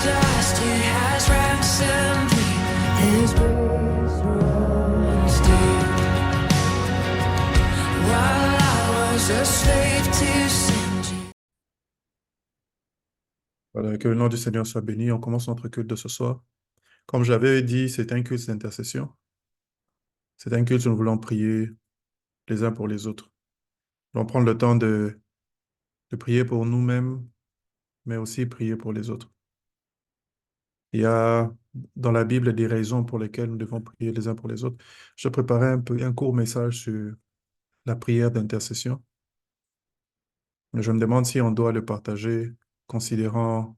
dust, He has ransomed me. His grace runs deep. While I was a slave to sin. Voilà, que le nom du Seigneur soit béni. On commence notre culte de ce soir. Comme j'avais dit, c'est un culte d'intercession. C'est un culte où nous voulons prier les uns pour les autres. Nous allons prendre le temps de prier pour nous-mêmes, mais aussi prier pour les autres. Il y a dans la Bible des raisons pour lesquelles nous devons prier les uns pour les autres. Je préparais un court message sur la prière d'intercession. Mais je me demande si on doit le partager considérant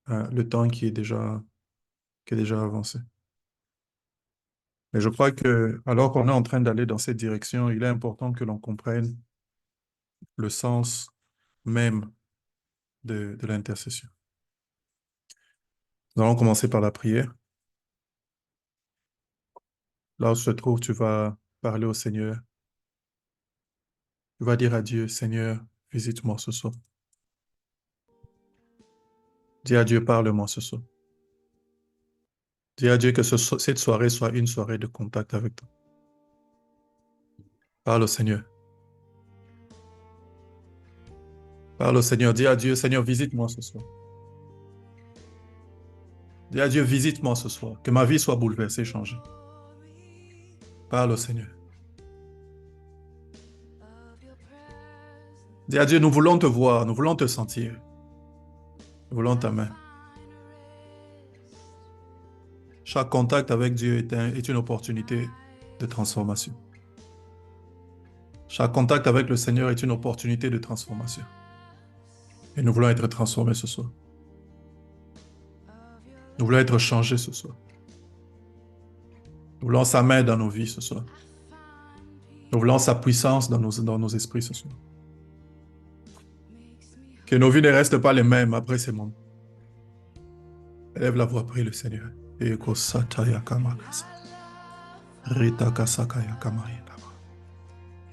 le temps qui est déjà avancé. Mais je crois que, alors qu'on est en train d'aller dans cette direction, il est important que l'on comprenne le sens même de l'intercession. Nous allons commencer par la prière. Là où tu te trouves, tu vas parler au Seigneur. Tu vas dire à Dieu, Seigneur, visite-moi ce soir. Dis à Dieu, parle-moi ce soir. Dis à Dieu que cette soirée soit une soirée de contact avec toi. Parle au Seigneur. Parle au Seigneur. Dis à Dieu, Seigneur, visite-moi ce soir. Dis à Dieu, visite-moi ce soir. Que ma vie soit bouleversée, changée. Parle au Seigneur. Dis à Dieu, nous voulons te voir, nous voulons te sentir. Nous voulons ta main. Chaque contact avec Dieu est une opportunité de transformation. Chaque contact avec le Seigneur est une opportunité de transformation. Et nous voulons être transformés ce soir. Nous voulons être changés ce soir. Nous voulons sa main dans nos vies ce soir. Nous voulons sa puissance dans nos esprits ce soir. Que nos vies ne restent pas les mêmes après ces moments. Élève la voix, prie le Seigneur. Eko sataya kamakasa. Rita kasakaya kamaya.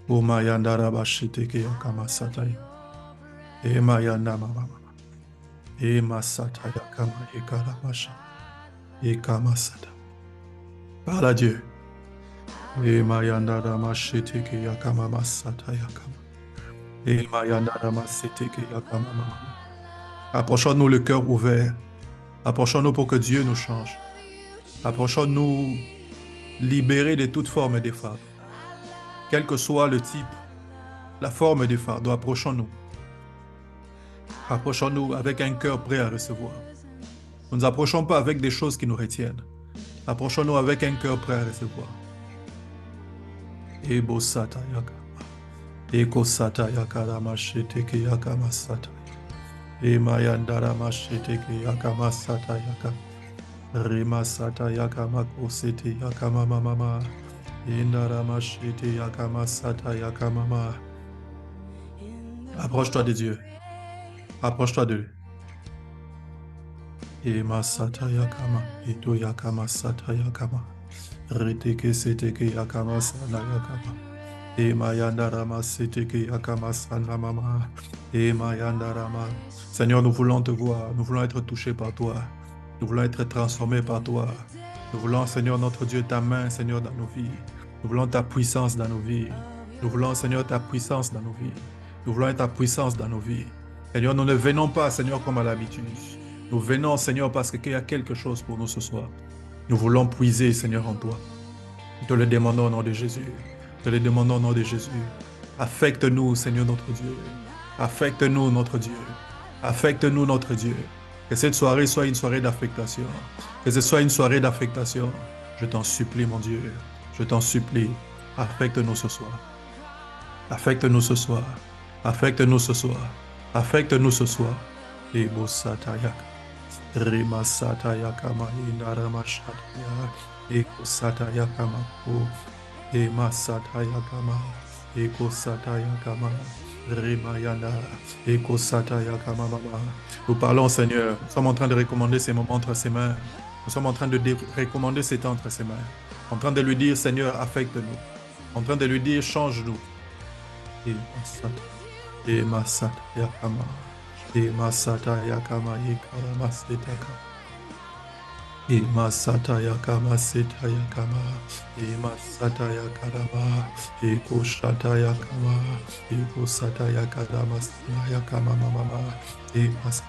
Umayandara bashiteke yakama sataya. Emayanda mama. Ema sataya kama ekara basha. Ekama sata. Parle à Dieu. Emayandara mashiteke yakama masataya kama. Emayandara masiteke yakama mama. Approchons-nous le cœur ouvert. Approchons-nous pour que Dieu nous change. Approchons-nous libérés de toute forme de fardeau. Quel que soit le type, la forme des fardeaux, approchons-nous. Approchons-nous avec un cœur prêt à recevoir. Nous ne nous approchons pas avec des choses qui nous retiennent. Approchons-nous avec un cœur prêt à recevoir. Ebo sata yaka. Eko sata yaka ramashiteke yaka masata. Emayandara mashiteke yaka masata yaka. Rima sata yaka makosete yaka mama mama. Indara mashite yaka masata yaka mama. Approche-toi de Dieu. Approche-toi de lui. Ema sata yakama. Ito yakama sata yakama. Riteke seteke yakama sana yakama. Ema yandarama seteke yakama sana mama. Ema yandarama. Seigneur, nous voulons te voir. Nous voulons être touchés par toi. Nous voulons être transformés par toi. Nous voulons, Seigneur, notre Dieu, ta main, Seigneur, dans nos vies. Nous voulons ta puissance dans nos vies. Nous voulons, Seigneur, ta puissance dans nos vies. Nous voulons ta puissance dans nos vies. Seigneur, nous ne venons pas, Seigneur, comme à l'habitude. Nous venons, Seigneur, parce qu'il y a quelque chose pour nous ce soir. Nous voulons puiser, Seigneur, en toi. Nous te le demandons au nom de Jésus. Nous te le demandons au nom de Jésus. Affecte-nous, Seigneur, notre Dieu. Affecte-nous, notre Dieu. Affecte-nous, notre Dieu. Que cette soirée soit une soirée d'affectation. Que ce soit une soirée d'affectation. Je t'en supplie, mon Dieu. Je t'en supplie. Affecte-nous ce soir. Affecte-nous ce soir. Affecte-nous ce soir. Affecte-nous ce soir. Ebo satayaka. Rima satayaka ma inarama shataya. Eko satayaka ma ko. Ema satayaka ma. Eko satayaka ma. Rima yana. Eko satayaka ma mama. Nous parlons, Seigneur. Nous sommes en train de recommander ces moments entre ses mains. Nous sommes en train de recommander ces temps entre ses mains. En train de lui dire, Seigneur, affecte-nous. En train de lui dire, change-nous. Et Masat Yakama. E masata yakama ikama setaka. E masata yakama seta yakama. E masata yakarama. E koshata yakama. E kosata yakarama yakama mama. E masata.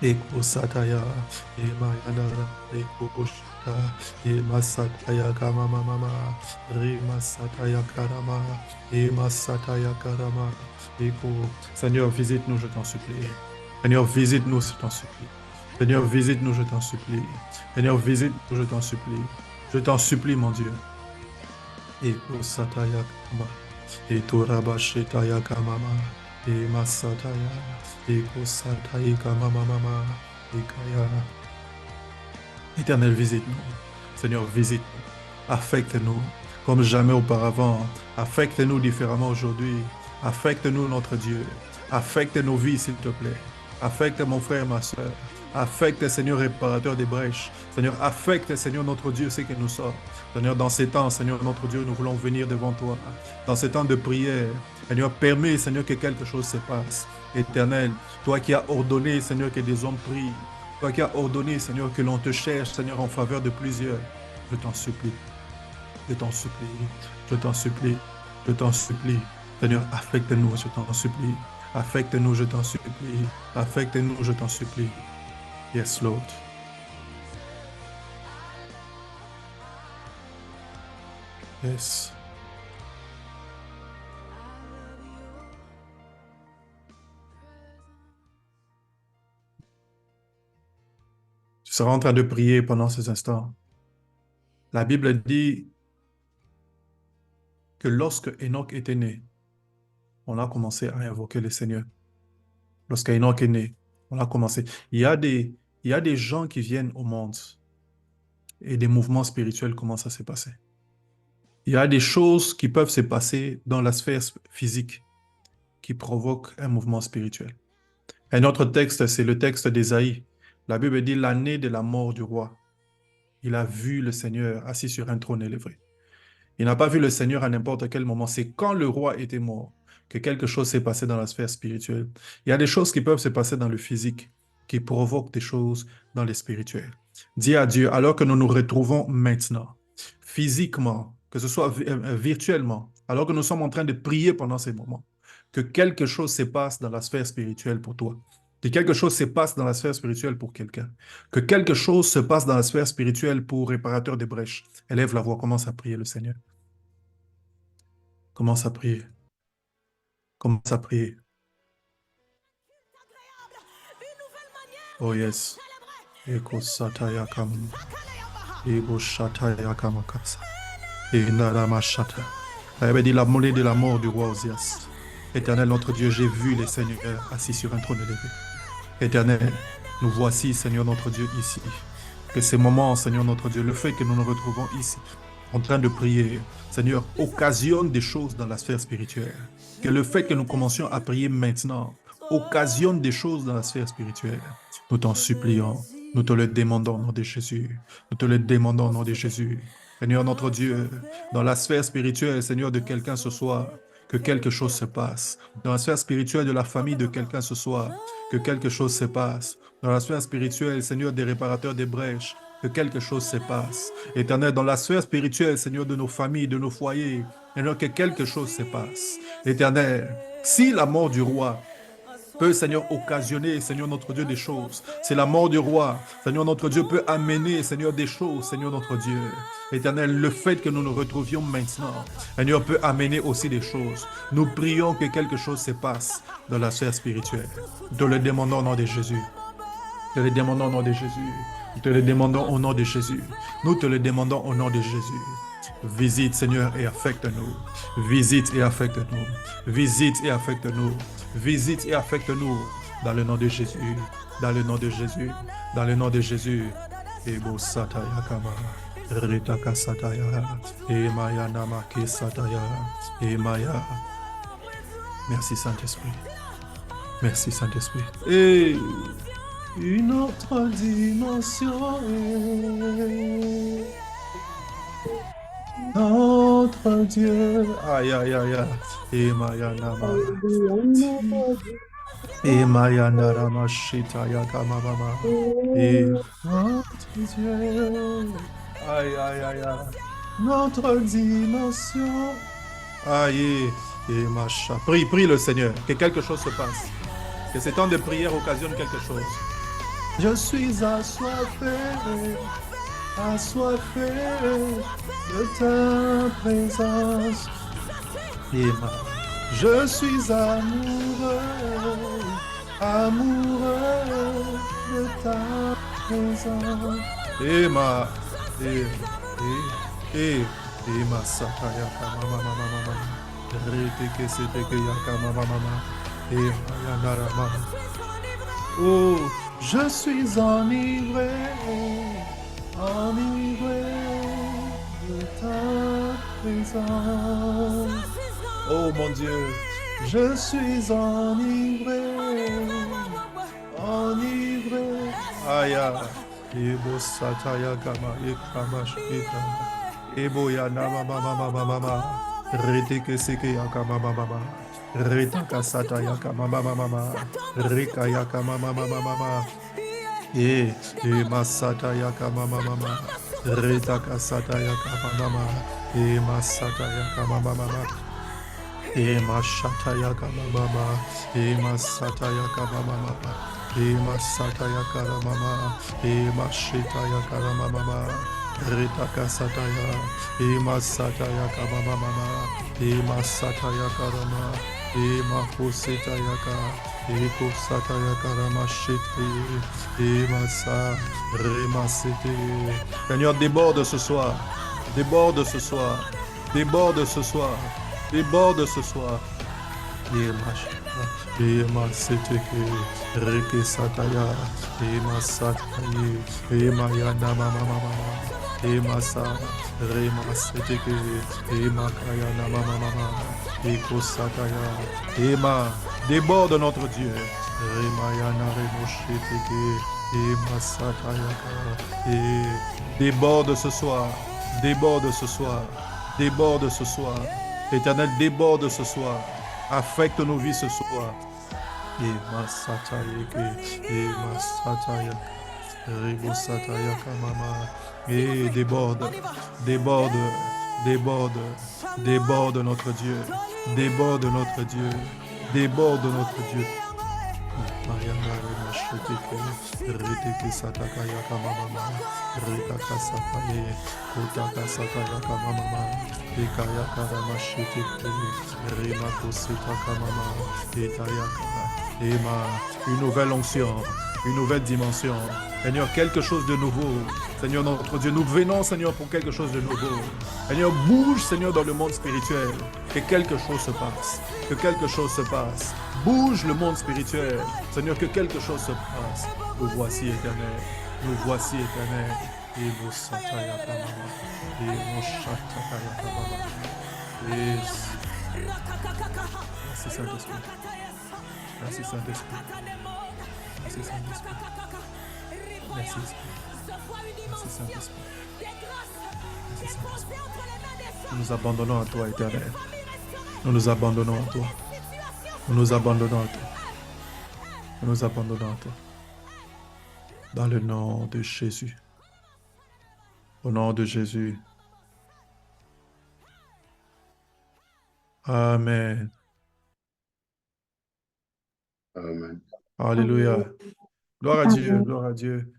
E kosata ya. E mayanara. E koshata. E masata yakama mama. Re masata yakarama. E masata yakarama. E ko. Seigneur, visite-nous, je t'en supplie. Seigneur, visite-nous, je t'en supplie. Seigneur, visite-nous, je t'en supplie. Seigneur, visite-nous, je t'en supplie. Je t'en supplie, mon Dieu. Et Sataya Kama. Et Toraba Shetaya Kamama. Et Masataya. Et Sataya Kamama Mama. Et Kaya. Éternel, visite-nous. Seigneur, visite-nous. Affecte-nous comme jamais auparavant. Affecte-nous différemment aujourd'hui. Affecte-nous, notre Dieu. Affecte nos vies, s'il te plaît. Affecte mon frère, ma soeur. Affecte, Seigneur, réparateur des brèches. Seigneur, affecte, Seigneur, notre Dieu, ce que nous sommes. Seigneur, dans ces temps, Seigneur, notre Dieu, nous voulons venir devant toi. Dans ces temps de prière, Seigneur, permets, Seigneur, que quelque chose se passe. Éternel, toi qui as ordonné, Seigneur, que des hommes prient. Toi qui as ordonné, Seigneur, que l'on te cherche, Seigneur, en faveur de plusieurs. Je t'en supplie. Je t'en supplie. Je t'en supplie. Je t'en supplie. Seigneur, affecte-nous, je t'en supplie. Affecte-nous, je t'en supplie. Affecte-nous, je t'en supplie. Yes, Lord. Yes. Tu seras en train de prier pendant ces instants. La Bible dit que lorsque Enoch était né, on a commencé à invoquer le Seigneur. Lorsque Enoch est né, on a commencé. Il y a des gens qui viennent au monde et des mouvements spirituels commencent à se passer. Il y a des choses qui peuvent se passer dans la sphère physique qui provoquent un mouvement spirituel. Un autre texte, c'est le texte d'Ésaïe. La Bible dit l'année de la mort du roi. Il a vu le Seigneur assis sur un trône élevé. Il n'a pas vu le Seigneur à n'importe quel moment. C'est quand le roi était mort que quelque chose s'est passé dans la sphère spirituelle. Il y a des choses qui peuvent se passer dans le physique qui provoquent des choses dans le spirituel. Dis à Dieu, alors que nous nous retrouvons maintenant, physiquement, que ce soit virtuellement, alors que nous sommes en train de prier pendant ces moments, que quelque chose se passe dans la sphère spirituelle pour toi. Que quelque chose se passe dans la sphère spirituelle pour quelqu'un. Que quelque chose se passe dans la sphère spirituelle pour réparateur des brèches. Élève la voix, commence à prier le Seigneur. Commence à prier. Commence à prier. Oh yes. Eko sataya kam. Ego shataya kamakasa. Et narama shata. La Bible dit la monnaie de la mort du roi Osias. Éternel notre Dieu, j'ai vu les seigneurs assis sur un trône élevé. Éternel, nous voici, Seigneur notre Dieu, ici. Que ces moments, Seigneur notre Dieu, le fait que nous nous retrouvons ici, en train de prier, Seigneur, occasionne des choses dans la sphère spirituelle. Que le fait que nous commencions à prier maintenant occasionne des choses dans la sphère spirituelle. Nous t'en supplions, nous te le demandons au nom de Jésus. Nous te le demandons au nom de Jésus. Seigneur notre Dieu, dans la sphère spirituelle, Seigneur, de quelqu'un ce soir, que quelque chose se passe. Dans la sphère spirituelle de la famille de quelqu'un ce soir, que quelque chose se passe. Dans la sphère spirituelle, Seigneur, des réparateurs des brèches, que quelque chose se passe. Éternel, dans la sphère spirituelle, Seigneur, de nos familles, de nos foyers, Seigneur, que quelque chose se passe. Éternel, si la mort du roi peut, Seigneur, occasionner, Seigneur notre Dieu, des choses. C'est la mort du roi. Seigneur notre Dieu peut amener, Seigneur, des choses, Seigneur notre Dieu. Éternel, le fait que nous nous retrouvions maintenant, Seigneur, peut amener aussi des choses. Nous prions que quelque chose se passe dans la sphère spirituelle. Nous te le demandons au nom de Jésus. Nous te le demandons au nom de Jésus. Nous te le demandons au nom de Jésus. Nous te le demandons au nom de Jésus. Visite, Seigneur, et affecte-nous. Visite et affecte-nous. Visite et affecte-nous. Visite et affecte-nous dans le nom de Jésus. Dans le nom de Jésus. Dans le nom de Jésus. Ebo sataya kama. Ritaka sataya. Emaya namake sataya. Emaya. Merci Saint-Esprit. Merci Saint-Esprit. Et une autre dimension. Notre Dieu. Aïe, aïe, aïe, aïe. Et Maya Nama. Et Mayandara Mashita Yakamama. Et notre Dieu. Aïe, aïe, aïe, aïe. Notre dimension. Aïe. Et Macha. Prie, prie le Seigneur. Que quelque chose se passe. Que ces temps de prière occasionnent quelque chose. Je suis assoiffé de ta présence. Et je suis amoureux de ta présence. Et ma sakaya kama mama mama rete que c'était que yakama mama mama et mayandara mama. Oh, je suis enivré de ta présence. Oh mon Dieu, je suis enivré. Aya, Ebo Sataya Gama, Ekamash, Ekama, Ebo Yanama Mama Mama Mama, Reteke Seke Yakama Mama Mama, Retaka Sataya Kama Mama Mama, Reka Yakama Mama Mama, Masataya Kama Mama Mama, Retaka Sataya Kama Mama, Masataya Kama Mama Mama. Mashataya Kama Mama, Masataya Kama Mama. Masataya Karamama, Mashitaya Karamama, Ritaka Sataya, Masataya Kamamama, Masataya Karama, Makusitaya Ka, Kusataya Karamashiti, Masa, Remasiti. Seigneur, déborde ce soir, déborde ce soir, déborde ce soir, déborde ce soir. Seteke, Reke Sataya, Sataye, Mayana Mama Mama, Masa, Seteke, Makayana Mama Mama, Eko Sataya, déborde notre Dieu, Mayana Remosheteke, Masataya, déborde ce soir, déborde ce soir, déborde ce soir, Éternel, déborde ce soir. Affecte nos vies ce soir. Et Masataya, Rebosataya Kamama. Et déborde, déborde, déborde, déborde notre Dieu, déborde notre Dieu, déborde notre Dieu. Mariana Remosheteke, Reteke Satakaya Kamama, Retaka Sataye, Kotaka Sataya Kamama. Une nouvelle onction, une nouvelle dimension. Seigneur, quelque chose de nouveau. Seigneur notre Dieu, nous venons, Seigneur, pour quelque chose de nouveau. Seigneur, bouge, Seigneur, dans le monde spirituel. Que quelque chose se passe. Que quelque chose se passe. Bouge le monde spirituel. Seigneur, que quelque chose se passe. Nous voici éternel. Nous voici éternel. Et vos sataya kamama. Et vos shataya kamama. Yes. Merci Saint-Esprit. Merci Saint-Esprit. Merci Saint-Esprit. Merci Esprit. Merci Saint-Esprit. Merci Saint-Esprit. Nous nous abandonnons à toi, éternel. Nous nous abandonnons à toi. Nous nous abandonnons à toi. Nous nous abandonnons à toi. Dans le nom de Jésus. Au nom de Jésus. Amen. Amen. Alléluia. Gloire à Dieu, gloire à Dieu.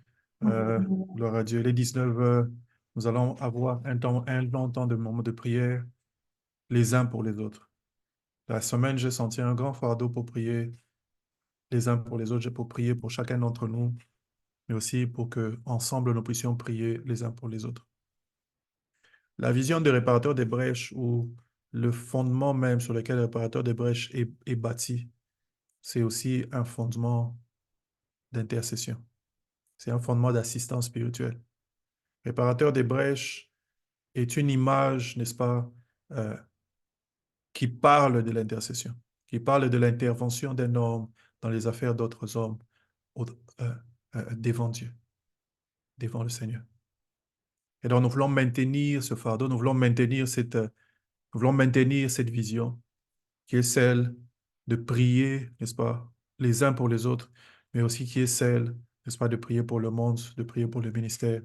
Gloire à Dieu. Les 19 heures, nous allons avoir un long temps de moment de prière, les uns pour les autres. La semaine, j'ai senti un grand fardeau pour prier les uns pour les autres. J'ai pour prier pour chacun d'entre nous, mais aussi pour que ensemble nous puissions prier les uns pour les autres. La vision des réparateurs des brèches, ou le fondement même sur lequel le réparateur des brèches est bâti, c'est aussi un fondement d'intercession. C'est un fondement d'assistance spirituelle. Réparateur des brèches est une image, n'est-ce pas, qui parle de l'intercession, qui parle de l'intervention d'un homme dans les affaires d'autres hommes devant Dieu, devant le Seigneur. Et donc, nous voulons maintenir ce fardeau, nous voulons maintenir cette vision qui est celle de prier, n'est-ce pas, les uns pour les autres, mais aussi qui est celle, n'est-ce pas, de prier pour le monde, de prier pour le ministère,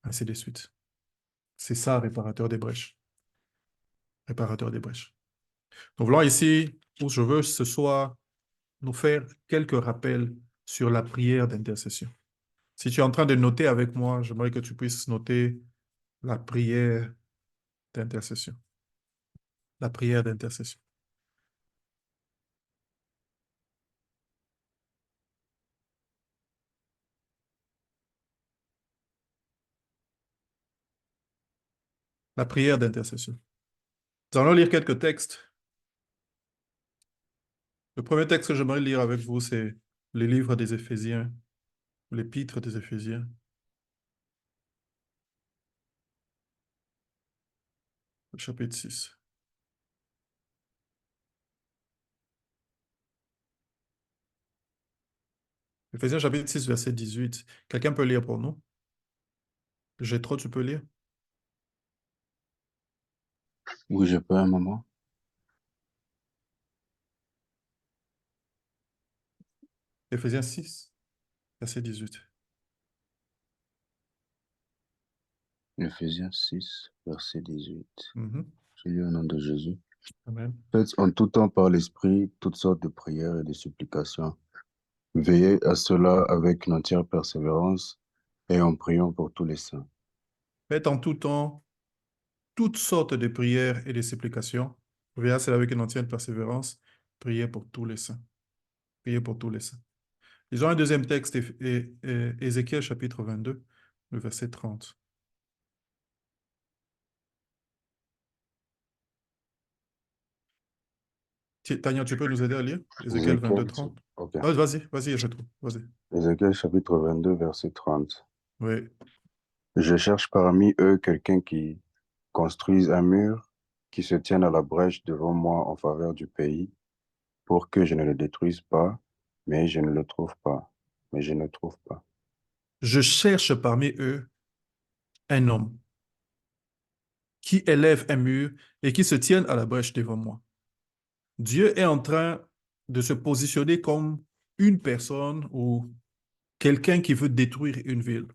ainsi de suite. C'est ça, réparateur des brèches. Réparateur des brèches. Donc voilà ici où je veux ce soir nous faire quelques rappels sur la prière d'intercession. Si tu es en train de noter avec moi, j'aimerais que tu puisses noter la prière d'intercession. La prière d'intercession. La prière d'intercession. Nous allons lire quelques textes. Le premier texte que j'aimerais lire avec vous, c'est le livre des Éphésiens, l'épître des Éphésiens, le chapitre 6. Éphésiens chapitre 6, verset 18. Quelqu'un peut lire pour nous? Jétro, tu peux lire? Oui, je peux un moment. Éphésiens 6, verset 18. Ephésiens 6, verset 18. Mhm. Je lis au nom de Jésus. Amen. Faites en tout temps par l'Esprit toutes sortes de prières et de supplications. Veillez à cela avec une entière persévérance et en priant pour tous les saints. Faites en tout temps toutes sortes de prières et de supplications. Veillez à cela avec une entière persévérance. Priez pour tous les saints. Priez pour tous les saints. Lisons un deuxième texte, Ézéchiel chapitre 22, le verset 30. Tania, tu peux nous aider à lire? Ézéchiel 22, Ézéchiel, 30. ok. Ah, vas-y, vas-y, je trouve. Vas-y. Ézéchiel chapitre 22, verset 30. Oui. Je cherche parmi eux quelqu'un qui construise un mur, qui se tienne à la brèche devant moi en faveur du pays, pour que je ne le détruise pas, mais je ne le trouve pas. Mais je ne trouve pas. Je cherche parmi eux un homme qui élève un mur et qui se tienne à la brèche devant moi. Dieu est en train de se positionner comme une personne ou quelqu'un qui veut détruire une ville.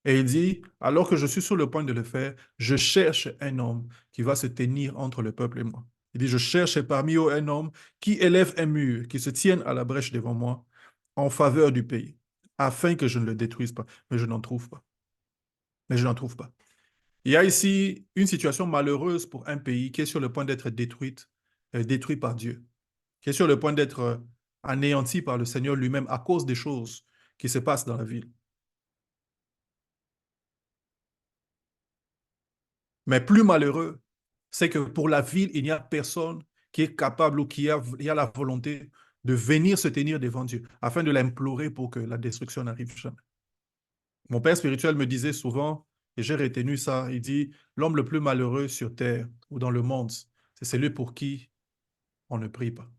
Et il dit, alors que je suis sur le point de le faire, je cherche un homme qui va se tenir entre le peuple et moi. Il dit, je cherche parmi eux un homme qui élève un mur, qui se tienne à la brèche devant moi en faveur du pays, afin que je ne le détruise pas. Mais je n'en trouve pas. Mais je n'en trouve pas. Il y a ici une situation malheureuse pour un pays qui est sur le point d'être détruit par Dieu, qui est sur le point d'être anéanti par le Seigneur lui-même à cause des choses qui se passent dans la ville. Mais plus malheureux, c'est que pour la ville, il n'y a personne qui est capable ou qui a la volonté de venir se tenir devant Dieu afin de l'implorer pour que la destruction n'arrive jamais. Mon père spirituel me disait souvent, et j'ai retenu ça, il dit, l'homme le plus malheureux sur terre ou dans le monde, c'est celui pour qui on ne prie pas.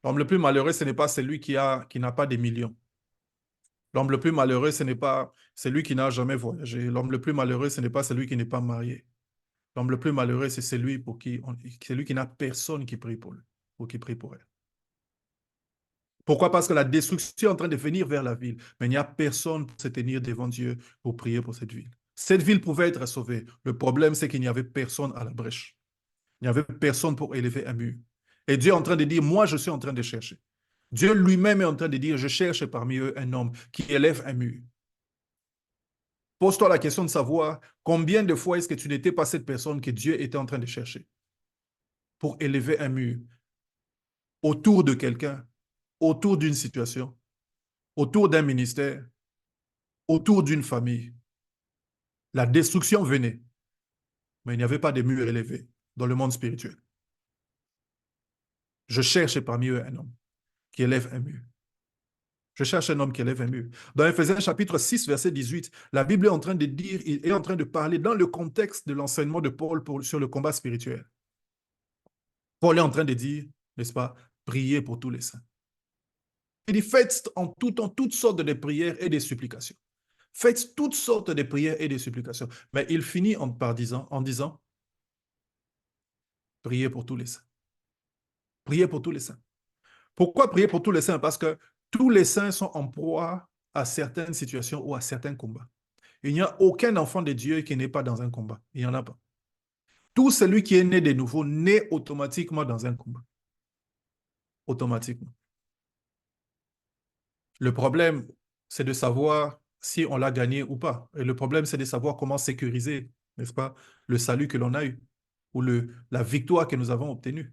L'homme le plus malheureux, ce n'est pas celui qui n'a pas des millions. L'homme le plus malheureux, ce n'est pas celui qui n'a jamais voyagé. L'homme le plus malheureux, ce n'est pas celui qui n'est pas marié. L'homme le plus malheureux, c'est celui qui n'a personne qui prie pour lui ou qui prie pour elle. Pourquoi? Parce que la destruction est en train de venir vers la ville, mais il n'y a personne pour se tenir devant Dieu pour prier pour cette ville. Cette ville pouvait être sauvée. Le problème, c'est qu'il n'y avait personne à la brèche. Il n'y avait personne pour élever un mur. Et Dieu est en train de dire, moi, je suis en train de chercher. Dieu lui-même est en train de dire, je cherche parmi eux un homme qui élève un mur. Pose-toi la question de savoir combien de fois est-ce que tu n'étais pas cette personne que Dieu était en train de chercher pour élever un mur autour de quelqu'un, autour d'une situation, autour d'un ministère, autour d'une famille. La destruction venait, mais il n'y avait pas de mur élevé dans le monde spirituel. Je cherche parmi eux un homme qui élève un mur. Je cherche un homme qui élève un mur. Dans Ephésiens chapitre 6, verset 18, la Bible est en train de dire, il est en train de parler dans le contexte de l'enseignement de Paul sur le combat spirituel. Paul est en train de dire, n'est-ce pas, priez pour tous les saints. Il dit, faites en tout temps toutes sortes de prières et de supplications. Faites toutes sortes de prières et de supplications. Mais il finit en disant, priez pour tous les saints. Priez pour tous les saints. Pourquoi prier pour tous les saints? Parce que tous les saints sont en proie à certaines situations ou à certains combats. Il n'y a aucun enfant de Dieu qui n'est pas dans un combat. Il n'y en a pas. Tout celui qui est né de nouveau naît automatiquement dans un combat. Automatiquement. Le problème, c'est de savoir si on l'a gagné ou pas. Et le problème, c'est de savoir comment sécuriser, n'est-ce pas, le salut que l'on a eu ou la victoire que nous avons obtenue.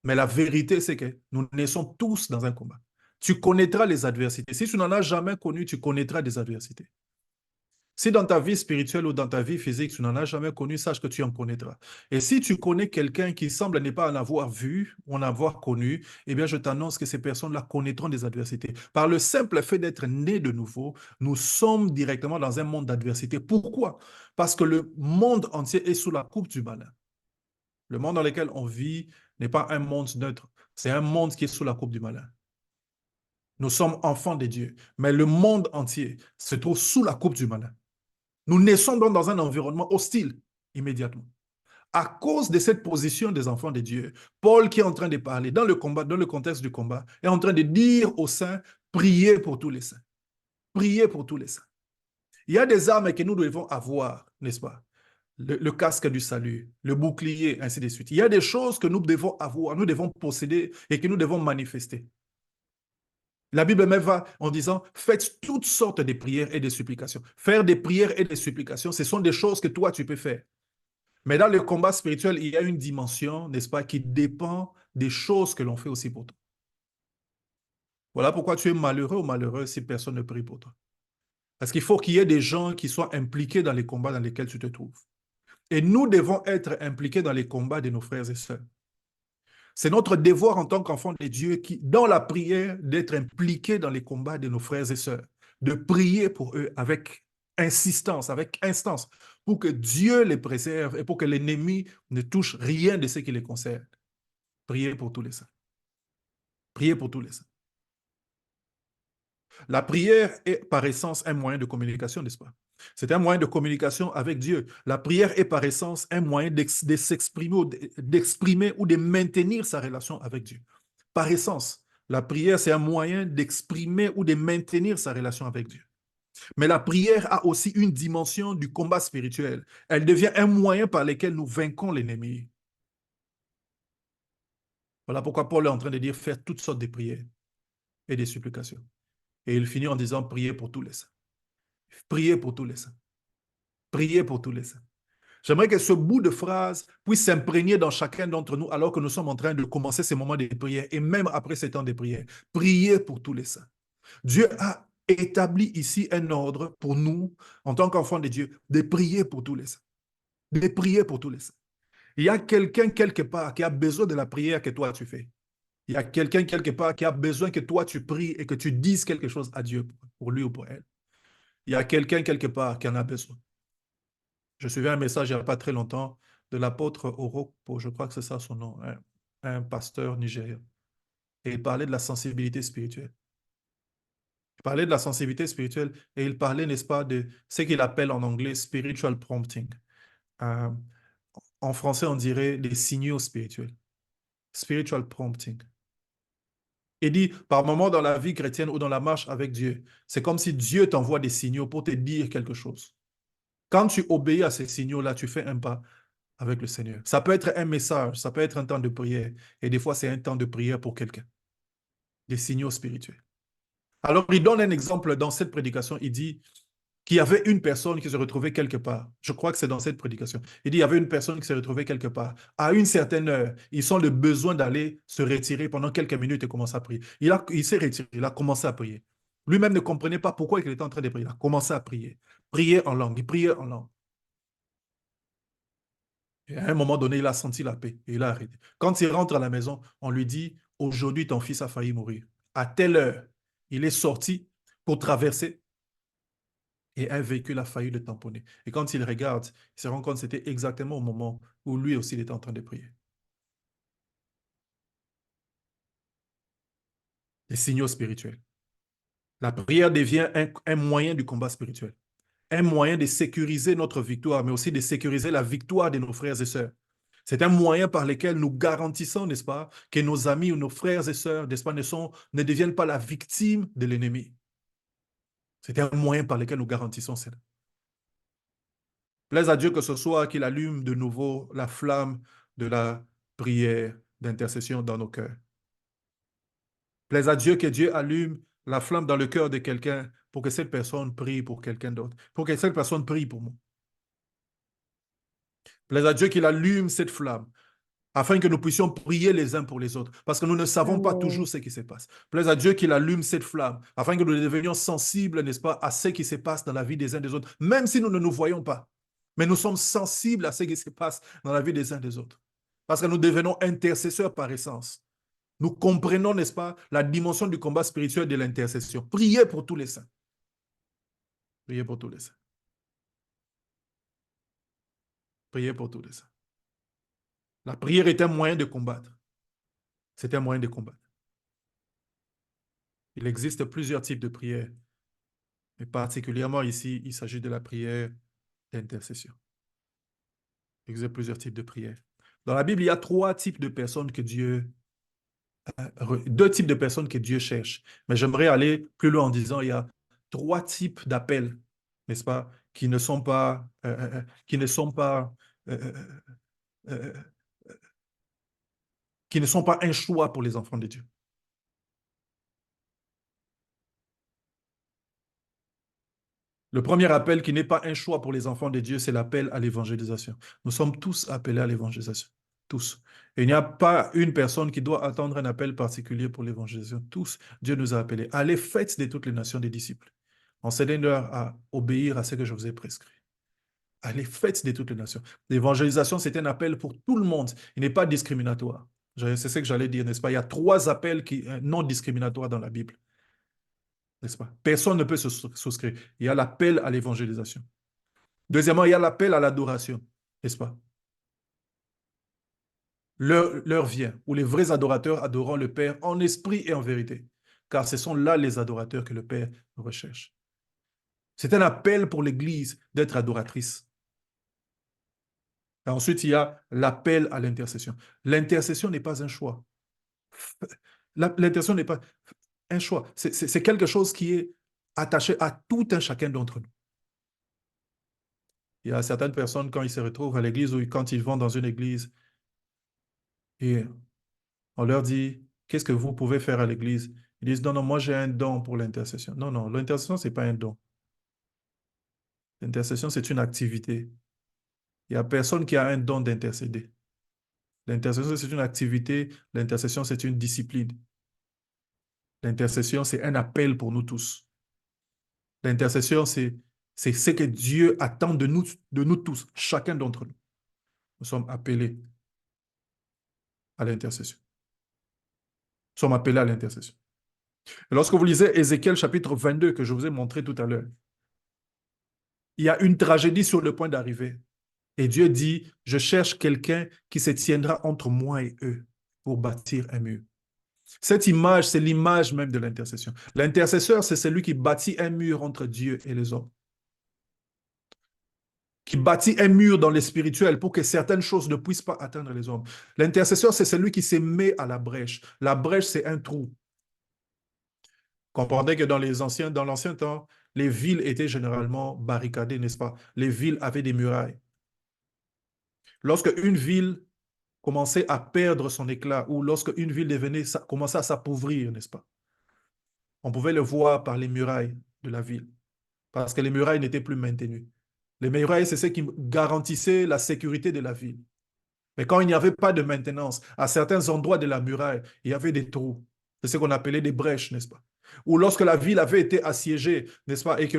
Mais la vérité, c'est que nous naissons tous dans un combat. Tu connaîtras les adversités. Si tu n'en as jamais connu, tu connaîtras des adversités. Si dans ta vie spirituelle ou dans ta vie physique, tu n'en as jamais connu, sache que tu en connaîtras. Et si tu connais quelqu'un qui semble ne pas en avoir vu ou en avoir connu, eh bien, je t'annonce que ces personnes-là connaîtront des adversités. Par le simple fait d'être nés de nouveau, nous sommes directement dans un monde d'adversité. Pourquoi? Parce que le monde entier est sous la coupe du malin. Le monde dans lequel on vit n'est pas un monde neutre. C'est un monde qui est sous la coupe du malin. Nous sommes enfants de Dieu, mais le monde entier se trouve sous la coupe du malin. Nous naissons donc dans un environnement hostile immédiatement. À cause de cette position des enfants de Dieu, Paul qui est en train de parler dans le combat, dans le contexte du combat, est en train de dire aux saints, priez pour tous les saints. Priez pour tous les saints. Il y a des armes que nous devons avoir, n'est-ce pas? Le casque du salut, le bouclier, ainsi de suite. Il y a des choses que nous devons avoir, nous devons posséder et que nous devons manifester. La Bible même va en disant, faites toutes sortes de prières et de supplications. Faire des prières et des supplications, ce sont des choses que toi, tu peux faire. Mais dans le combat spirituel, il y a une dimension, n'est-ce pas, qui dépend des choses que l'on fait aussi pour toi. Voilà pourquoi tu es malheureux ou malheureux si personne ne prie pour toi. Parce qu'il faut qu'il y ait des gens qui soient impliqués dans les combats dans lesquels tu te trouves. Et nous devons être impliqués dans les combats de nos frères et sœurs. C'est notre devoir en tant qu'enfants de Dieu, dans la prière, d'être impliqués dans les combats de nos frères et sœurs, de prier pour eux avec insistance, avec instance, pour que Dieu les préserve et pour que l'ennemi ne touche rien de ce qui les concerne. Priez pour tous les saints. Priez pour tous les saints. La prière est par essence un moyen de communication, n'est-ce pas? C'est un moyen de communication avec Dieu. La prière est par essence un moyen de s'exprimer, d'exprimer ou de maintenir sa relation avec Dieu. Par essence, la prière, c'est un moyen d'exprimer ou de maintenir sa relation avec Dieu. Mais la prière a aussi une dimension du combat spirituel. Elle devient un moyen par lequel nous vaincons l'ennemi. Voilà pourquoi Paul est en train de dire faire toutes sortes de prières et des supplications. Et il finit en disant priez pour tous les saints. Priez pour tous les saints. Priez pour tous les saints. J'aimerais que ce bout de phrase puisse s'imprégner dans chacun d'entre nous alors que nous sommes en train de commencer ces moments de prière et même après ces temps de prière. Priez pour tous les saints. Dieu a établi ici un ordre pour nous, en tant qu'enfants de Dieu, de prier pour tous les saints. De prier pour tous les saints. Il y a quelqu'un quelque part qui a besoin de la prière que toi tu fais. Il y a quelqu'un quelque part qui a besoin que toi tu pries et que tu dises quelque chose à Dieu pour lui ou pour elle. Il y a quelqu'un quelque part qui en a besoin. Je suivais un message il n'y a pas très longtemps de l'apôtre Orokpo, je crois que c'est ça son nom, un pasteur nigérien. Et il parlait de la sensibilité spirituelle. Il parlait de la sensibilité spirituelle et il parlait, n'est-ce pas, de ce qu'il appelle en anglais spiritual prompting. Euh, En français, on dirait les signaux spirituels. Spiritual prompting. Il dit, par moment dans la vie chrétienne ou dans la marche avec Dieu, c'est comme si Dieu t'envoie des signaux pour te dire quelque chose. Quand tu obéis à ces signaux-là, tu fais un pas avec le Seigneur. Ça peut être un message, ça peut être un temps de prière. Et des fois, c'est un temps de prière pour quelqu'un. Des signaux spirituels. Alors, il donne un exemple dans cette prédication. Il dit qu'il y avait une personne qui se retrouvait quelque part. Je crois que c'est dans cette prédication. Il dit qu'il y avait une personne qui se retrouvait quelque part. À une certaine heure, ils sont le besoin d'aller se retirer pendant quelques minutes et commencer à prier. Il s'est retiré, il a commencé à prier. Lui-même ne comprenait pas pourquoi il était en train de prier. Il a commencé à prier. Prier en langue, il priait en langue. Et à un moment donné, il a senti la paix et il a arrêté. Quand il rentre à la maison, on lui dit, aujourd'hui, ton fils a failli mourir. À telle heure, il est sorti pour traverser et un véhicule a failli le tamponner. Et quand il regarde, il se rend compte que c'était exactement au moment où lui aussi il était en train de prier. Les signaux spirituels. La prière devient un moyen du combat spirituel. Un moyen de sécuriser notre victoire, mais aussi de sécuriser la victoire de nos frères et sœurs. C'est un moyen par lequel nous garantissons, n'est-ce pas, que nos amis ou nos frères et sœurs, n'est-ce pas, ne deviennent pas la victime de l'ennemi. C'est un moyen par lequel nous garantissons cela. Plaise à Dieu que ce soit qu'il allume de nouveau la flamme de la prière d'intercession dans nos cœurs. Plaise à Dieu que Dieu allume la flamme dans le cœur de quelqu'un pour que cette personne prie pour quelqu'un d'autre, pour que cette personne prie pour moi. Plaise à Dieu qu'il allume cette flamme afin que nous puissions prier les uns pour les autres, parce que nous ne savons pas toujours ce qui se passe. Plaise à Dieu qu'il allume cette flamme afin que nous devenions sensibles, n'est-ce pas, à ce qui se passe dans la vie des uns des autres, même si nous ne nous voyons pas. Mais nous sommes sensibles à ce qui se passe dans la vie des uns des autres, parce que nous devenons intercesseurs par essence. Nous comprenons, n'est-ce pas, la dimension du combat spirituel de l'intercession. Priez pour tous les saints. Priez pour tous les saints. Priez pour tous les saints. La prière est un moyen de combattre. C'est un moyen de combattre. Il existe plusieurs types de prières, mais particulièrement ici, il s'agit de la prière d'intercession. Il existe plusieurs types de prières. Dans la Bible, il y a deux types de personnes que Dieu cherche. Mais j'aimerais aller plus loin en disant il y a trois types d'appels, n'est-ce pas, qui ne sont pas, euh, euh, qui ne sont pas un choix pour les enfants de Dieu. Le premier appel qui n'est pas un choix pour les enfants de Dieu, c'est l'appel à l'évangélisation. Nous sommes tous appelés à l'évangélisation. Tous. Et il n'y a pas une personne qui doit attendre un appel particulier pour l'évangélisation. Tous, Dieu nous a appelés. Allez, faites de toutes les nations des disciples. Enseignez-leur à obéir à ce que je vous ai prescrit. Allez, faites de toutes les nations. L'évangélisation, c'est un appel pour tout le monde. Il n'est pas discriminatoire. C'est ce que j'allais dire, n'est-ce pas? Il y a trois appels non discriminatoires dans la Bible. N'est-ce pas? Personne ne peut se souscrire. Il y a l'appel à l'évangélisation. Deuxièmement, il y a l'appel à l'adoration, n'est-ce pas? L'heure vient où les vrais adorateurs adoreront le Père en esprit et en vérité, car ce sont là les adorateurs que le Père recherche. C'est un appel pour l'Église d'être adoratrice. Et ensuite, il y a l'appel à l'intercession. L'intercession n'est pas un choix. L'intercession n'est pas un choix. C'est quelque chose qui est attaché à tout un chacun d'entre nous. Il y a certaines personnes, quand ils se retrouvent à l'église ou quand ils vont dans une église, et on leur dit, qu'est-ce que vous pouvez faire à l'église? Ils disent, non, non, moi j'ai un don pour l'intercession. Non, non, l'intercession, ce n'est pas un don. L'intercession, c'est une activité. Il n'y a personne qui a un don d'intercéder. L'intercession, c'est une activité. L'intercession, c'est une discipline. L'intercession, c'est un appel pour nous tous. L'intercession, c'est ce que Dieu attend de nous tous, chacun d'entre nous. Nous sommes appelés à l'intercession. Nous sommes appelés à l'intercession. Et lorsque vous lisez Ézéchiel chapitre 22, que je vous ai montré tout à l'heure, il y a une tragédie sur le point d'arriver. Et Dieu dit, je cherche quelqu'un qui se tiendra entre moi et eux pour bâtir un mur. Cette image, c'est l'image même de l'intercession. L'intercesseur, c'est celui qui bâtit un mur entre Dieu et les hommes. Qui bâtit un mur dans le spirituel pour que certaines choses ne puissent pas atteindre les hommes. L'intercesseur, c'est celui qui se met à la brèche. La brèche, c'est un trou. Comprenez que dans l'ancien temps, les villes étaient généralement barricadées, n'est-ce pas? Les villes avaient des murailles. Lorsque une ville commençait à perdre son éclat ou lorsque une ville commençait à s'appauvrir, n'est-ce pas? On pouvait le voir par les murailles de la ville parce que les murailles n'étaient plus maintenues. Les murailles, c'est ce qui garantissait la sécurité de la ville. Mais quand il n'y avait pas de maintenance, à certains endroits de la muraille, il y avait des trous. C'est ce qu'on appelait des brèches, n'est-ce pas? Ou lorsque la ville avait été assiégée, n'est-ce pas, et que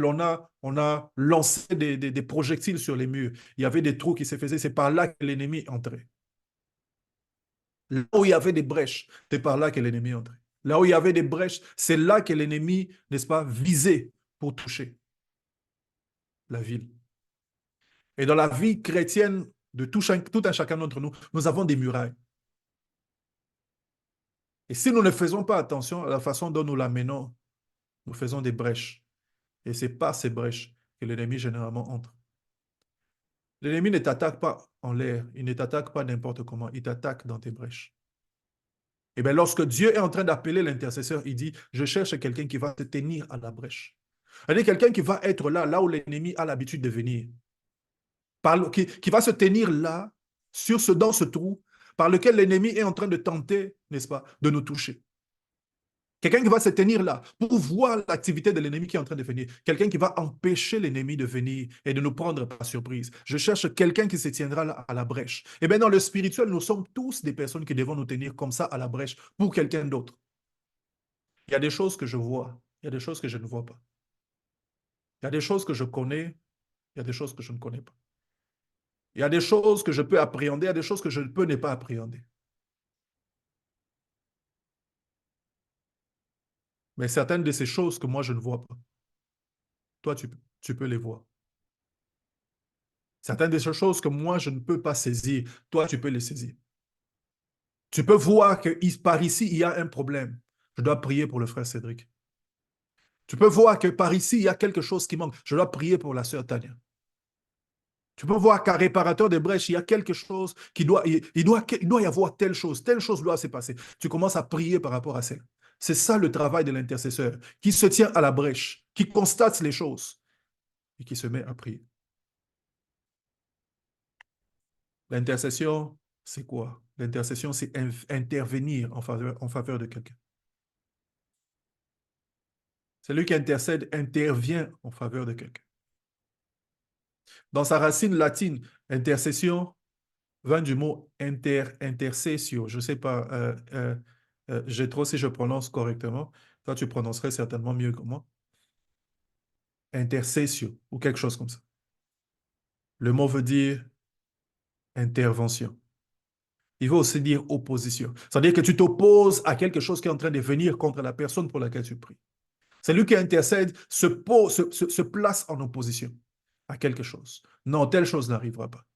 on a lancé des projectiles sur les murs, il y avait des trous qui se faisaient, c'est par là que l'ennemi entrait. Là où il y avait des brèches, c'est par là que l'ennemi entrait. Là où il y avait des brèches, c'est là que l'ennemi, n'est-ce pas, visait pour toucher la ville. Et dans la vie chrétienne de tout un chacun d'entre nous, nous avons des murailles. Et si nous ne faisons pas attention à la façon dont nous l'amenons, nous faisons des brèches. Et c'est par ces brèches que l'ennemi généralement entre. L'ennemi ne t'attaque pas en l'air. Il ne t'attaque pas n'importe comment. Il t'attaque dans tes brèches. Et bien, lorsque Dieu est en train d'appeler l'intercesseur, il dit, je cherche quelqu'un qui va te tenir à la brèche. C'est-à-dire quelqu'un qui va être là où l'ennemi a l'habitude de venir. Qui va se tenir là, dans ce trou, par lequel l'ennemi est en train de tenter, n'est-ce pas, de nous toucher. Quelqu'un qui va se tenir là pour voir l'activité de l'ennemi qui est en train de venir. Quelqu'un qui va empêcher l'ennemi de venir et de nous prendre par surprise. Je cherche quelqu'un qui se tiendra là à la brèche. Et bien dans le spirituel, nous sommes tous des personnes qui devons nous tenir comme ça à la brèche pour quelqu'un d'autre. Il y a des choses que je vois, il y a des choses que je ne vois pas. Il y a des choses que je connais, il y a des choses que je ne connais pas. Il y a des choses que je peux appréhender, il y a des choses que je ne peux ne pas appréhender. Mais certaines de ces choses que moi je ne vois pas, toi tu peux les voir. Certaines de ces choses que moi je ne peux pas saisir, toi tu peux les saisir. Tu peux voir que par ici il y a un problème. Je dois prier pour le frère Cédric. Tu peux voir que par ici il y a quelque chose qui manque. Je dois prier pour la sœur Tania. Tu peux voir qu'à réparateur des brèches, il y a quelque chose il doit y avoir telle chose doit se passer. Tu commences à prier par rapport à ça. C'est ça le travail de l'intercesseur, qui se tient à la brèche, qui constate les choses et qui se met à prier. L'intercession, c'est quoi? L'intercession, c'est intervenir en faveur de quelqu'un. Celui qui intercède intervient en faveur de quelqu'un. Dans sa racine latine, intercession vient du mot intercessio. Je ne sais pas, j'ai trop si je prononce correctement. Toi, tu prononcerais certainement mieux que moi. Intercessio, ou quelque chose comme ça. Le mot veut dire intervention. Il veut aussi dire opposition. C'est-à-dire que tu t'opposes à quelque chose qui est en train de venir contre la personne pour laquelle tu pries. Celui qui intercède se place en opposition à quelque chose. Non, telle chose n'arrivera pas.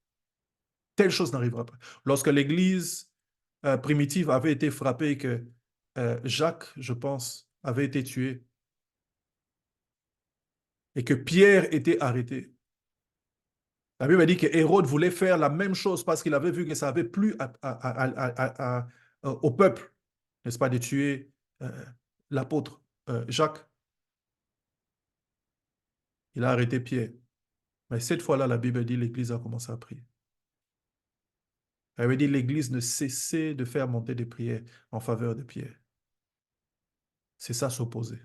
Telle chose n'arrivera pas. Lorsque l'Église primitive avait été frappée, que Jacques, je pense, avait été tué et que Pierre était arrêté, la Bible dit que Hérode voulait faire la même chose parce qu'il avait vu que ça avait plu au peuple, n'est-ce pas, de tuer l'apôtre Jacques. Il a arrêté Pierre. Mais cette fois-là, la Bible dit que l'Église a commencé à prier. Elle veut dire que l'Église ne cessait de faire monter des prières en faveur de Pierre. C'est ça, s'opposer.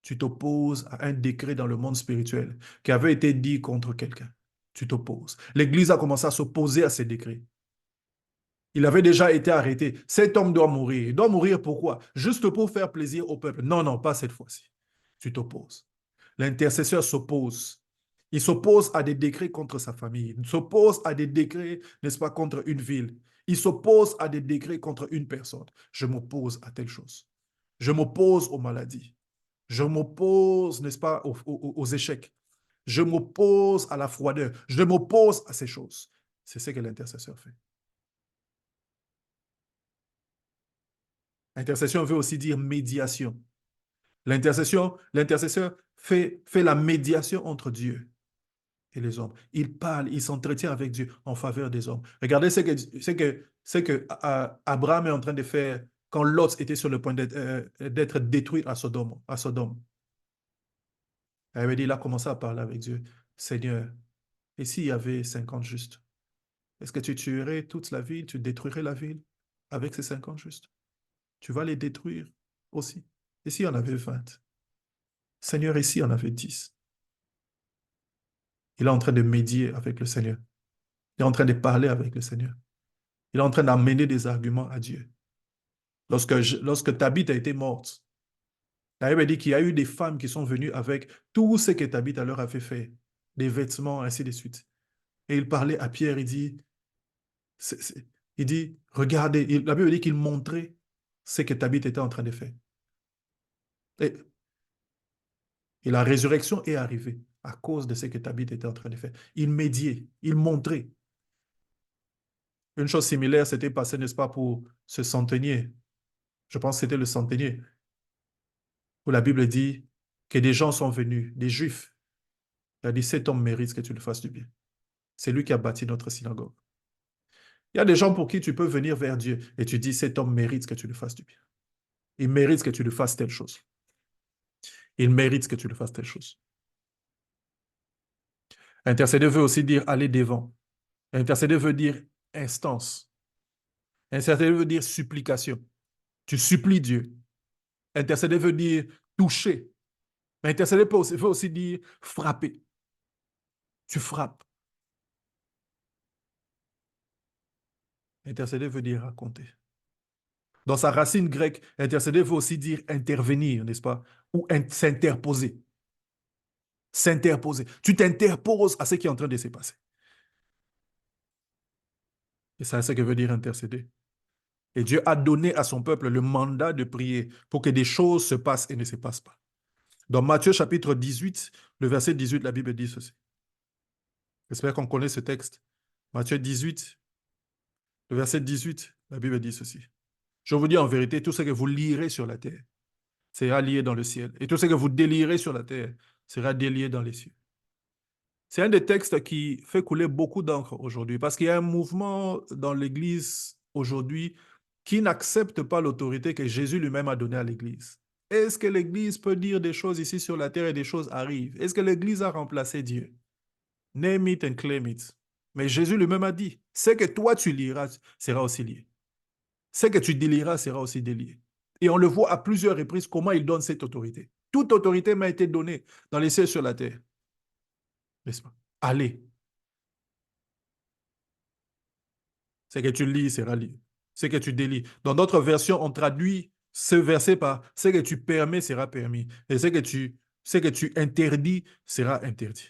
Tu t'opposes à un décret dans le monde spirituel qui avait été dit contre quelqu'un. Tu t'opposes. L'Église a commencé à s'opposer à ces décrets. Il avait déjà été arrêté. Cet homme doit mourir. Il doit mourir pourquoi? Juste pour faire plaisir au peuple. Non, non, pas cette fois-ci. Tu t'opposes. L'intercesseur s'oppose. Il s'oppose à des décrets contre sa famille. Il s'oppose à des décrets, n'est-ce pas, contre une ville. Il s'oppose à des décrets contre une personne. Je m'oppose à telle chose. Je m'oppose aux maladies. Je m'oppose, n'est-ce pas, aux échecs. Je m'oppose à la froideur. Je m'oppose à ces choses. C'est ce que l'intercesseur fait. L'intercession veut aussi dire médiation. L'intercesseur fait la médiation entre Dieu et les hommes. Il parle, il s'entretient avec Dieu en faveur des hommes. Regardez ce que Abraham est en train de faire quand Lot était sur le point d'être détruit à Sodome. Il a commencé à parler avec Dieu. Seigneur, et s'il y avait 50 justes, est-ce que tu tuerais toute la ville, tu détruirais la ville avec ces 50 justes? Tu vas les détruire aussi. Et s'il y en avait 20? Seigneur, ici, il y en avait 10. Il est en train de médier avec le Seigneur. Il est en train de parler avec le Seigneur. Il est en train d'amener des arguments à Dieu. Lorsque Tabith a été morte, la Bible dit qu'il y a eu des femmes qui sont venues avec tout ce que Tabith leur avait fait, des vêtements, ainsi de suite. Et il parlait à Pierre, il dit, regardez, la Bible dit qu'il montrait ce que Tabith était en train de faire. Et la résurrection est arrivée à cause de ce que Tabith était en train de faire. Il médiait, il montrait. Une chose similaire s'était passée, n'est-ce pas, pour ce centenier. Je pense que c'était le centenier, où la Bible dit que des gens sont venus, des Juifs. Il a dit, cet homme mérite que tu le fasses du bien. C'est lui qui a bâti notre synagogue. Il y a des gens pour qui tu peux venir vers Dieu et tu dis, cet homme mérite que tu lui fasses du bien. Il mérite que tu lui fasses telle chose. Il mérite que tu lui fasses telle chose. Intercéder veut aussi dire aller devant. Intercéder veut dire instance. Intercéder veut dire supplication. Tu supplies Dieu. Intercéder veut dire toucher. Mais intercéder veut aussi dire frapper. Tu frappes. Intercéder veut dire raconter. Dans sa racine grecque, intercéder veut aussi dire intervenir, n'est-ce pas? Ou s'interposer. S'interposer. Tu t'interposes à ce qui est en train de se passer. Et c'est ce que veut dire intercéder. Et Dieu a donné à son peuple le mandat de prier pour que des choses se passent et ne se passent pas. Dans Matthieu chapitre 18, le verset 18, la Bible dit ceci. J'espère qu'on connaît ce texte. Matthieu 18, le verset 18, la Bible dit ceci. Je vous dis en vérité, tout ce que vous lirez sur la terre sera lié dans le ciel. Et tout ce que vous délirez sur la terre sera délié dans les cieux. C'est un des textes qui fait couler beaucoup d'encre aujourd'hui parce qu'il y a un mouvement dans l'Église aujourd'hui qui n'accepte pas l'autorité que Jésus lui-même a donnée à l'Église. Est-ce que l'Église peut dire des choses ici sur la terre et des choses arrivent? Est-ce que l'Église a remplacé Dieu? Name it and claim it. Mais Jésus lui-même a dit, ce que toi tu liras sera aussi lié. Ce que tu déliras sera aussi délié. Et on le voit à plusieurs reprises comment il donne cette autorité. Toute autorité m'a été donnée dans les cieux et sur la terre. N'est-ce pas? Allez. Ce que tu lis sera lié. Ce que tu délis. Dans d'autres versions, on traduit ce verset par ce que tu permets sera permis. Et ce que tu interdis sera interdit.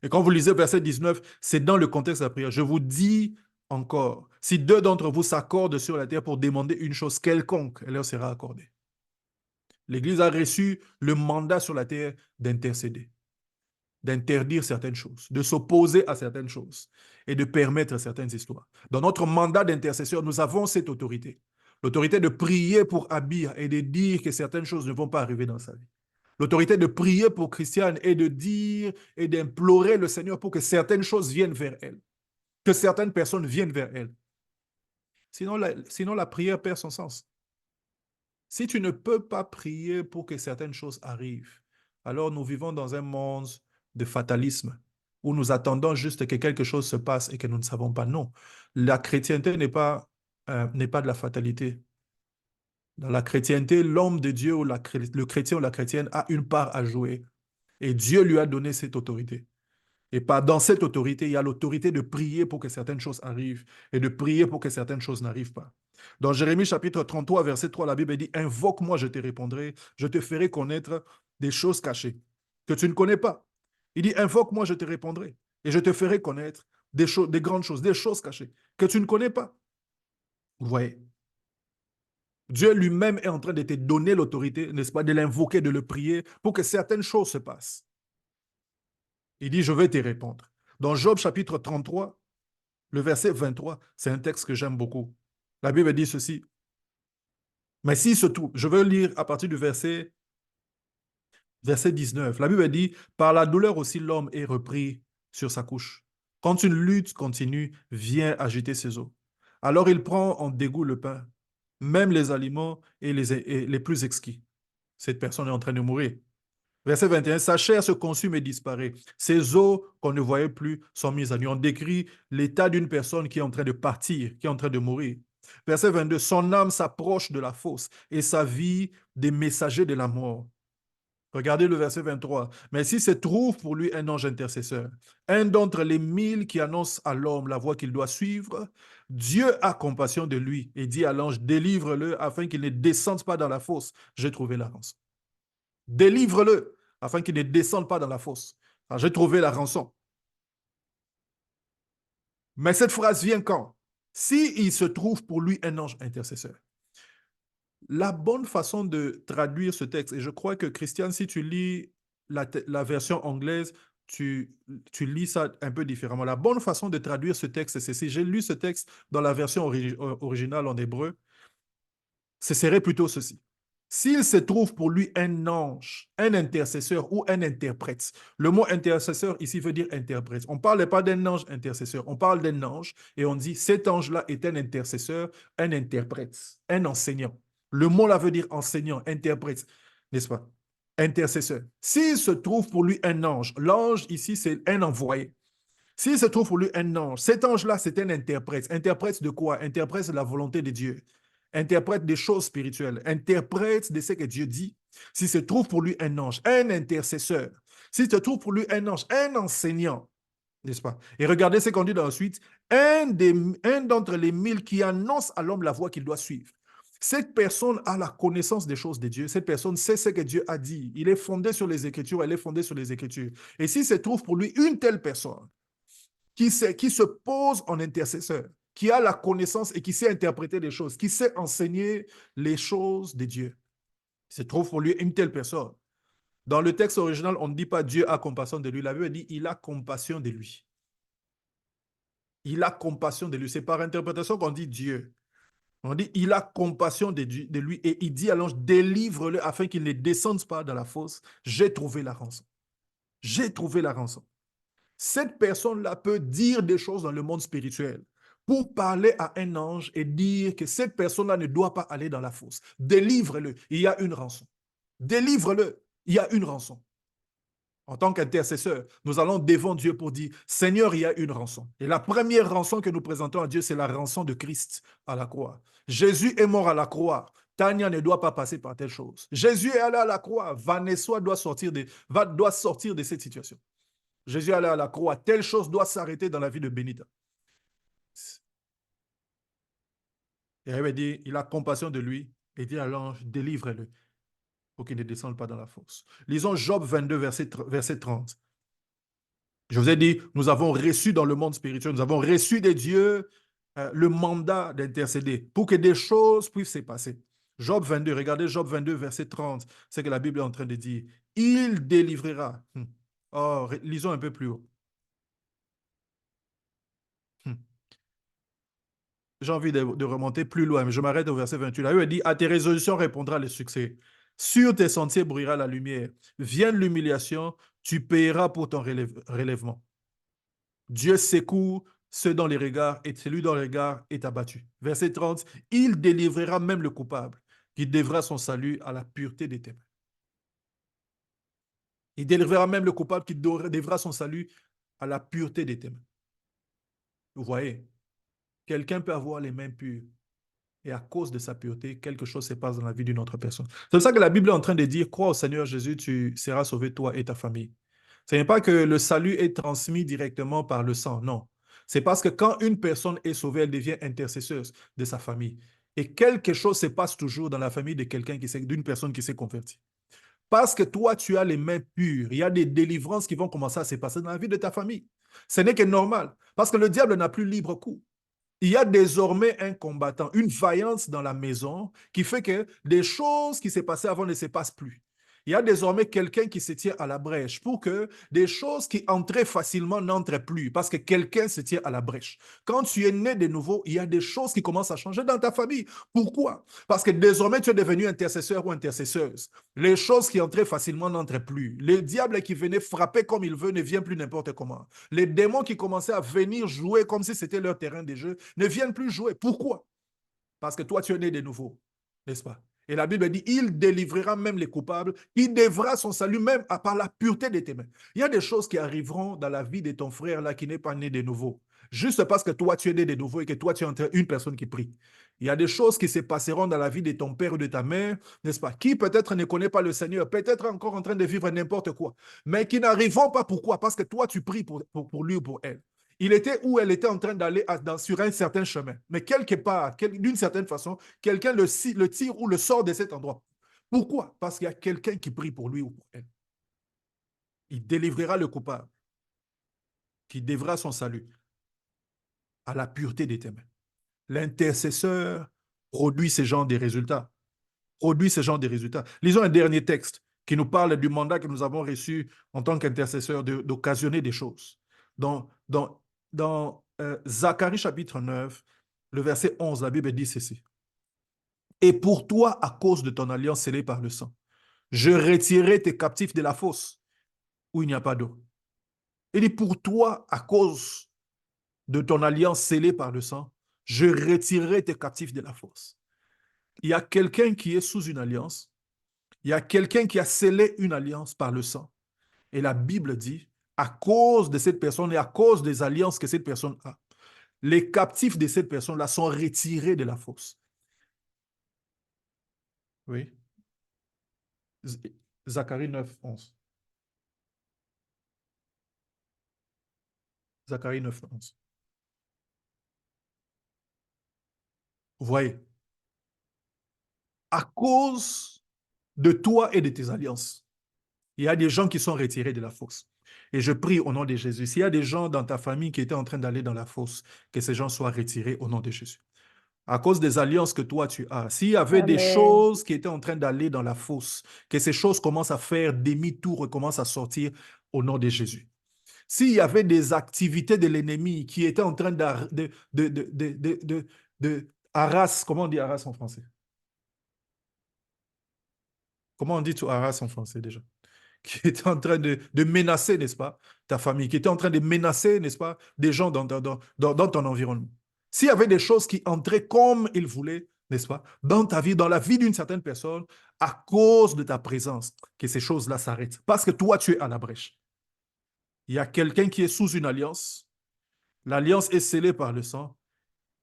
Et quand vous lisez verset 19, c'est dans le contexte de la prière. Je vous dis encore, si deux d'entre vous s'accordent sur la terre pour demander une chose quelconque, elle leur sera accordée. L'Église a reçu le mandat sur la terre d'intercéder, d'interdire certaines choses, de s'opposer à certaines choses et de permettre certaines histoires. Dans notre mandat d'intercesseur, nous avons cette autorité. L'autorité de prier pour Abia et de dire que certaines choses ne vont pas arriver dans sa vie. L'autorité de prier pour Christiane et de dire et d'implorer le Seigneur pour que certaines choses viennent vers elle, que certaines personnes viennent vers elle. Sinon la prière perd son sens. Si tu ne peux pas prier pour que certaines choses arrivent, alors nous vivons dans un monde de fatalisme où nous attendons juste que quelque chose se passe et que nous ne savons pas. Non, la chrétienté n'est pas de la fatalité. Dans la chrétienté, l'homme de Dieu ou le chrétien ou la chrétienne a une part à jouer. Et Dieu lui a donné cette autorité. Et dans cette autorité, il y a l'autorité de prier pour que certaines choses arrivent et de prier pour que certaines choses n'arrivent pas. Dans Jérémie chapitre 33, verset 3, la Bible dit « Invoque-moi, je te répondrai, je te ferai connaître des choses cachées que tu ne connais pas. » Il dit « Invoque-moi, je te répondrai et je te ferai connaître des grandes choses, des choses cachées que tu ne connais pas. » Vous voyez, Dieu lui-même est en train de te donner l'autorité, n'est-ce pas, de l'invoquer, de le prier pour que certaines choses se passent. Il dit, je vais te répondre. Dans Job chapitre 33, le verset 23, c'est un texte que j'aime beaucoup. La Bible dit ceci. Mais s'il se trouve, je veux lire à partir du verset 19. La Bible dit, par la douleur aussi l'homme est repris sur sa couche. Quand une lutte continue, vient agiter ses os. Alors il prend en dégoût le pain, même les aliments et les plus exquis. Cette personne est en train de mourir. Verset 21, sa chair se consume et disparaît. Ses os qu'on ne voyait plus sont mis à nu. On décrit l'état d'une personne qui est en train de partir, qui est en train de mourir. Verset 22, son âme s'approche de la fosse et sa vie des messagers de la mort. Regardez le verset 23. Mais s'il se trouve pour lui un ange intercesseur, un d'entre les 1000 qui annonce à l'homme la voie qu'il doit suivre, Dieu a compassion de lui et dit à l'ange, délivre-le afin qu'il ne descende pas dans la fosse. J'ai trouvé la rançon. Délivre-le afin qu'il ne descende pas dans la fosse. Alors, j'ai trouvé la rançon. Mais cette phrase vient quand? S'il se trouve pour lui un ange intercesseur. La bonne façon de traduire ce texte, et je crois que Christian, si tu lis la version anglaise, tu lis ça un peu différemment. La bonne façon de traduire ce texte, c'est si j'ai lu ce texte dans la version originale en hébreu, ce serait plutôt ceci. S'il se trouve pour lui un ange, un intercesseur ou un interprète. Le mot intercesseur ici veut dire interprète. On ne parle pas d'un ange intercesseur, on parle d'un ange et on dit cet ange-là est un intercesseur, un interprète, un enseignant. Le mot là veut dire enseignant, interprète, n'est-ce pas? Intercesseur. S'il se trouve pour lui un ange, l'ange ici c'est un envoyé. S'il se trouve pour lui un ange, cet ange-là, c'est un interprète. Interprète de quoi? Interprète de la volonté de Dieu. Interprète des choses spirituelles. Interprète de ce que Dieu dit. S'il se trouve pour lui un ange, un intercesseur. S'il se trouve pour lui un ange, un enseignant, n'est-ce pas? Et regardez ce qu'on dit dans la suite. Un d'entre les 1000 qui annonce à l'homme la voie qu'il doit suivre. Cette personne a la connaissance des choses de Dieu. Cette personne sait ce que Dieu a dit. Il est fondé sur les Écritures. Elle est fondée sur les Écritures. Et s'il se trouve pour lui une telle personne, qui se pose en intercesseur, qui a la connaissance et qui sait interpréter les choses, qui sait enseigner les choses de Dieu. Il se trouve pour lui une telle personne. Dans le texte original, on ne dit pas Dieu a compassion de lui. La Bible dit il a compassion de lui. Il a compassion de lui. C'est par interprétation qu'on dit Dieu. On dit il a compassion de lui et il dit à l'ange délivre-le afin qu'il ne descende pas dans la fosse. J'ai trouvé la rançon. J'ai trouvé la rançon. Cette personne-là peut dire des choses dans le monde spirituel pour parler à un ange et dire que cette personne-là ne doit pas aller dans la fosse. Délivre-le, il y a une rançon. Délivre-le, il y a une rançon. En tant qu'intercesseur, nous allons devant Dieu pour dire, Seigneur, il y a une rançon. Et la première rançon que nous présentons à Dieu, c'est la rançon de Christ à la croix. Jésus est mort à la croix. Tania ne doit pas passer par telle chose. Jésus est allé à la croix. Vanessa doit sortir de cette situation. Jésus est allé à la croix. Telle chose doit s'arrêter dans la vie de Benita. Et elle dit, il a compassion de lui et dit à l'ange, délivre-le pour qu'il ne descende pas dans la fosse. Lisons Job 22, verset 30. Je vous ai dit, nous avons reçu dans le monde spirituel, nous avons reçu des dieux le mandat d'intercéder pour que des choses puissent se passer. Job 22, regardez Job 22, verset 30, c'est que la Bible est en train de dire. Il délivrera. Oh, lisons un peu plus haut. J'ai envie de remonter plus loin, mais je m'arrête au verset 28. Là, il dit, à tes résolutions répondra le succès. Sur tes sentiers brillera la lumière. Vienne l'humiliation, tu payeras pour ton relèvement. Dieu secoue ceux dans les regards et celui dans les regards est abattu. Verset 30, il délivrera même le coupable, qui devra son salut à la pureté des témoins. Il délivrera même le coupable qui devra son salut à la pureté des témoins. Vous voyez, quelqu'un peut avoir les mains pures et à cause de sa pureté, quelque chose se passe dans la vie d'une autre personne. C'est pour ça que la Bible est en train de dire, crois au Seigneur Jésus, tu seras sauvé toi et ta famille. Ce n'est pas que le salut est transmis directement par le sang, non. C'est parce que quand une personne est sauvée, elle devient intercesseuse de sa famille. Et quelque chose se passe toujours dans la famille de quelqu'un d'une personne qui s'est convertie. Parce que toi, tu as les mains pures, il y a des délivrances qui vont commencer à se passer dans la vie de ta famille. Ce n'est que normal, parce que le diable n'a plus libre cours. Il y a désormais un combattant, une vaillance dans la maison qui fait que des choses qui s'est passées avant ne se passent plus. Il y a désormais quelqu'un qui se tient à la brèche pour que des choses qui entraient facilement n'entrent plus parce que quelqu'un se tient à la brèche. Quand tu es né de nouveau, il y a des choses qui commencent à changer dans ta famille. Pourquoi? Parce que désormais, tu es devenu intercesseur ou intercesseuse. Les choses qui entraient facilement n'entrent plus. Le diable qui venait frapper comme il veut ne vient plus n'importe comment. Les démons qui commençaient à venir jouer comme si c'était leur terrain de jeu ne viennent plus jouer. Pourquoi? Parce que toi, tu es né de nouveau, n'est-ce pas? Et la Bible dit, il délivrera même les coupables, il devra son salut même par la pureté de tes mains. Il y a des choses qui arriveront dans la vie de ton frère là qui n'est pas né de nouveau. Juste parce que toi, tu es né de nouveau et que toi, tu es une personne qui prie. Il y a des choses qui se passeront dans la vie de ton père ou de ta mère, n'est-ce pas? Qui peut-être ne connaît pas le Seigneur, peut-être encore en train de vivre n'importe quoi, mais qui n'arriveront pas. Pourquoi? Parce que toi, tu pries pour lui ou pour elle. Il était où elle était en train d'aller sur un certain chemin. Mais quelque part, d'une certaine façon, quelqu'un le tire ou le sort de cet endroit. Pourquoi? Parce qu'il y a quelqu'un qui prie pour lui ou pour elle. Il délivrera le coupable, qui devra son salut à la pureté des témoins. L'intercesseur produit ce genre de résultats. Lisons un dernier texte qui nous parle du mandat que nous avons reçu en tant qu'intercesseur d'occasionner des choses. Dans Zacharie chapitre 9, le verset 11, la Bible dit ceci. Et pour toi, à cause de ton alliance scellée par le sang, je retirerai tes captifs de la fosse où il n'y a pas d'eau. Il dit, pour toi, à cause de ton alliance scellée par le sang, je retirerai tes captifs de la fosse. Il y a quelqu'un qui est sous une alliance. Il y a quelqu'un qui a scellé une alliance par le sang. Et la Bible dit, à cause de cette personne et à cause des alliances que cette personne a, les captifs de cette personne-là sont retirés de la fosse. Oui. Zacharie 9, 11. Zacharie 9, 11. Vous voyez, à cause de toi et de tes alliances, il y a des gens qui sont retirés de la fosse. Et je prie au nom de Jésus, s'il y a des gens dans ta famille qui étaient en train d'aller dans la fosse, que ces gens soient retirés au nom de Jésus. À cause des alliances que toi tu as, s'il y avait des Amen. choses qui étaient en train d'aller dans la fosse, que ces choses commencent à faire demi-tour, recommencent à sortir au nom de Jésus. S'il y avait des activités de l'ennemi qui étaient en train de harass, comment on dit harass en français? Comment on dit to harass en français déjà? Qui était en train de menacer, n'est-ce pas, ta famille, qui était en train de menacer, n'est-ce pas, des gens dans ton environnement. S'il y avait des choses qui entraient comme ils voulaient, n'est-ce pas, dans ta vie, dans la vie d'une certaine personne, à cause de ta présence, que ces choses-là s'arrêtent. Parce que toi, tu es à la brèche. Il y a quelqu'un qui est sous une alliance. L'alliance est scellée par le sang.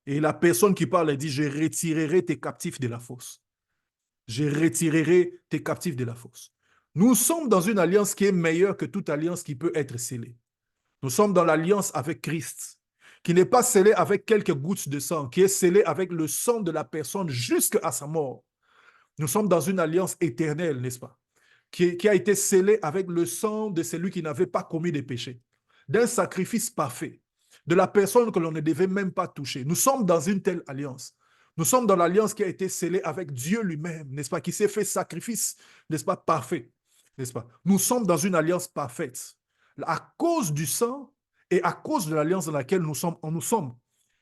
Et la personne qui parle, elle dit, je retirerai tes captifs de la fosse. Je retirerai tes captifs de la fosse. Nous sommes dans une alliance qui est meilleure que toute alliance qui peut être scellée. Nous sommes dans l'alliance avec Christ, qui n'est pas scellée avec quelques gouttes de sang, qui est scellée avec le sang de la personne jusqu'à sa mort. Nous sommes dans une alliance éternelle, n'est-ce pas? Qui a été scellée avec le sang de celui qui n'avait pas commis de péché, d'un sacrifice parfait, de la personne que l'on ne devait même pas toucher. Nous sommes dans une telle alliance. Nous sommes dans l'alliance qui a été scellée avec Dieu lui-même, n'est-ce pas, qui s'est fait sacrifice, n'est-ce pas, parfait, n'est-ce pas. Nous sommes dans une alliance parfaite. À cause du sang et à cause de l'alliance dans laquelle nous sommes,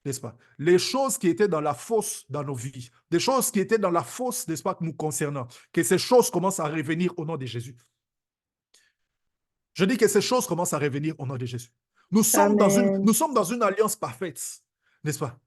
n'est-ce pas, les choses qui étaient dans la fosse dans nos vies, des choses qui étaient dans la fosse, n'est-ce pas, nous concernant, que ces choses commencent à revenir au nom de Jésus. Je dis que ces choses commencent à revenir au nom de Jésus. Nous sommes dans une alliance parfaite, n'est-ce pas?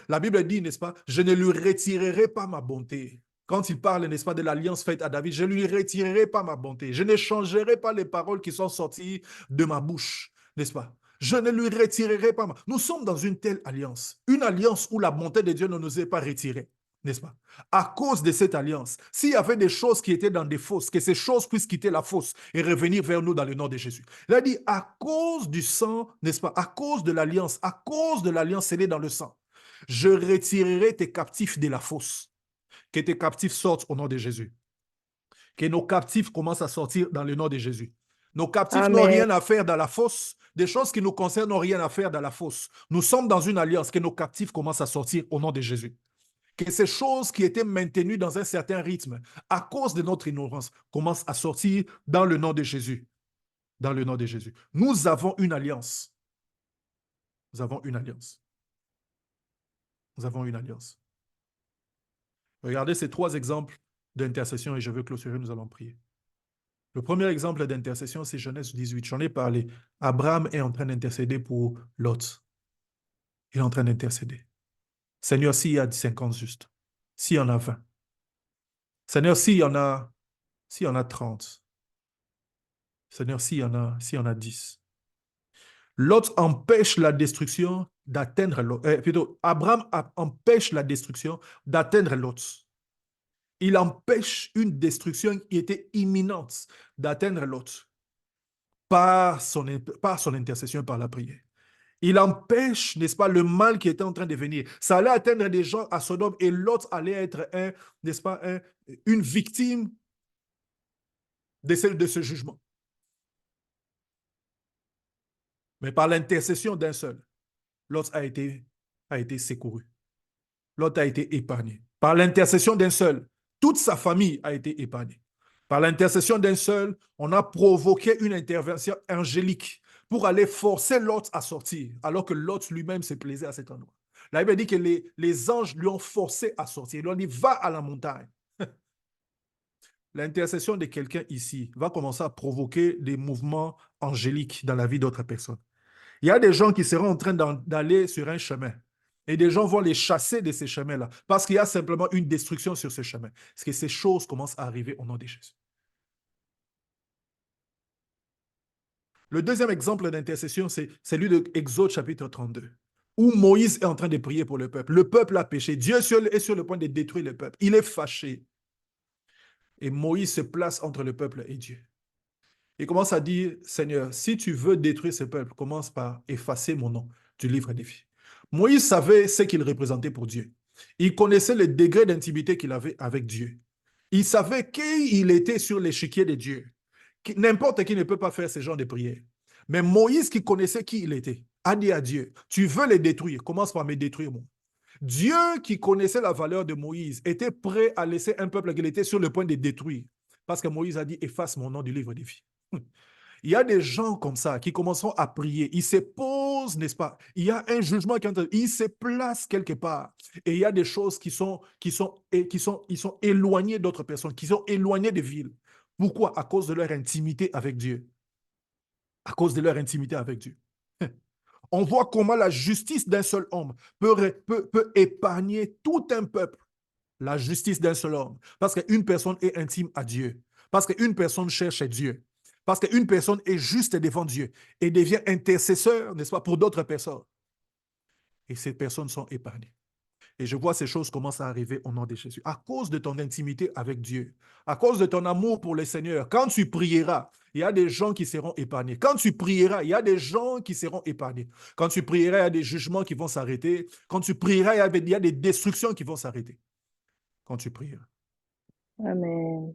La Bible dit, n'est-ce pas, je ne lui retirerai pas ma bonté. Quand il parle, n'est-ce pas, de l'alliance faite à David, je ne lui retirerai pas ma bonté. Je ne changerai pas les paroles qui sont sorties de ma bouche, n'est-ce pas? Je ne lui retirerai pas. Nous sommes dans une telle alliance, une alliance où la bonté de Dieu ne nous est pas retirée, n'est-ce pas? À cause de cette alliance, s'il y avait des choses qui étaient dans des fosses, que ces choses puissent quitter la fosse et revenir vers nous dans le nom de Jésus. Il a dit, à cause du sang, n'est-ce pas? À cause de l'alliance scellée dans le sang, je retirerai tes captifs de la fosse. Que tes captifs sortent au nom de Jésus. Que nos captifs commencent à sortir dans le nom de Jésus. Nos captifs n'ont rien à faire dans la fosse. Des choses qui nous concernent n'ont rien à faire dans la fosse. Nous sommes dans une alliance. Que nos captifs commencent à sortir au nom de Jésus. Que ces choses qui étaient maintenues dans un certain rythme, à cause de notre ignorance, commencent à sortir dans le nom de Jésus. Dans le nom de Jésus. Nous avons une alliance. Nous avons une alliance. Nous avons une alliance. Regardez ces 3 exemples d'intercession et je veux clôturer, nous allons prier. Le premier exemple d'intercession, c'est Genèse 18. J'en ai parlé. Abraham est en train d'intercéder pour Lot. Il est en train d'intercéder. Seigneur, s'il y a 50 justes, s'il y en a 20. Seigneur, s'il y en a 30. Seigneur, s'il y en a 10. Lot empêche la destruction d'atteindre Lot. Abraham empêche la destruction d'atteindre Lot. Il empêche une destruction qui était imminente d'atteindre Lot par son intercession, par la prière. Il empêche, n'est-ce pas, le mal qui était en train de venir. Ça allait atteindre des gens à Sodome et Lot allait être, n'est-ce pas, une victime de ce jugement. Mais par l'intercession d'un seul, Lot a été secouru. Lot a été épargné. Par l'intercession d'un seul, toute sa famille a été épargnée. Par l'intercession d'un seul, on a provoqué une intervention angélique pour aller forcer Lot à sortir, alors que Lot lui-même se plaisait à cet endroit. La Bible dit que les anges lui ont forcé à sortir. Ils lui ont dit, va à la montagne. L'intercession de quelqu'un ici va commencer à provoquer des mouvements angéliques dans la vie d'autres personnes. Il y a des gens qui seront en train d'aller sur un chemin. Et des gens vont les chasser de ces chemins-là. Parce qu'il y a simplement une destruction sur ce chemin. Parce que ces choses commencent à arriver au nom de Jésus. Le deuxième exemple d'intercession, c'est celui de Exode chapitre 32, où Moïse est en train de prier pour le peuple. Le peuple a péché. Dieu est sur le point de détruire le peuple. Il est fâché. Et Moïse se place entre le peuple et Dieu. Il commence à dire, Seigneur, si tu veux détruire ce peuple, commence par effacer mon nom du livre des vies. Moïse savait ce qu'il représentait pour Dieu. Il connaissait le degré d'intimité qu'il avait avec Dieu. Il savait qu'il était sur l'échiquier de Dieu. N'importe qui ne peut pas faire ce genre de prière. Mais Moïse, qui connaissait qui il était, a dit à Dieu, tu veux les détruire, commence par me détruire moi. Dieu, qui connaissait la valeur de Moïse, était prêt à laisser un peuple qu'il était sur le point de détruire. Parce que Moïse a dit, efface mon nom du livre des vies. Il y a des gens comme ça qui commenceront à prier. Ils se posent, n'est-ce pas? Il y a un jugement qui est en train. Ils se placent quelque part. Et il y a des choses qui sont éloignées d'autres personnes, qui sont éloignées des villes. Pourquoi? À cause de leur intimité avec Dieu. À cause de leur intimité avec Dieu. On voit comment la justice d'un seul homme peut épargner tout un peuple. La justice d'un seul homme. Parce qu'une personne est intime à Dieu. Parce qu'une personne cherche Dieu. Parce qu'une personne est juste devant Dieu et devient intercesseur, n'est-ce pas, pour d'autres personnes. Et ces personnes sont épargnées. Et je vois ces choses commencent à arriver au nom de Jésus. À cause de ton intimité avec Dieu, à cause de ton amour pour le Seigneur, quand tu prieras, il y a des gens qui seront épargnés. Quand tu prieras, il y a des gens qui seront épargnés. Quand tu prieras, il y a des jugements qui vont s'arrêter. Quand tu prieras, il y a des destructions qui vont s'arrêter. Quand tu prieras. Amen.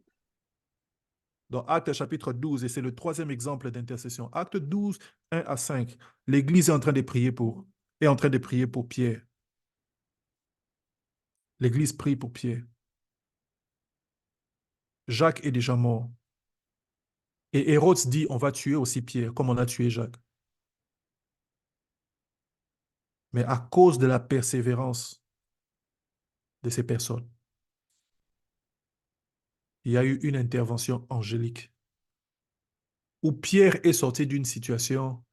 Dans Actes chapitre 12, et c'est le troisième exemple d'intercession. Actes 12, 1 à 5. L'Église est en train de prier pour Pierre. L'Église prie pour Pierre. Jacques est déjà mort. Et Hérode dit, on va tuer aussi Pierre, comme on a tué Jacques. Mais à cause de la persévérance de ces personnes, il y a eu une intervention angélique où Pierre est sorti d'une situation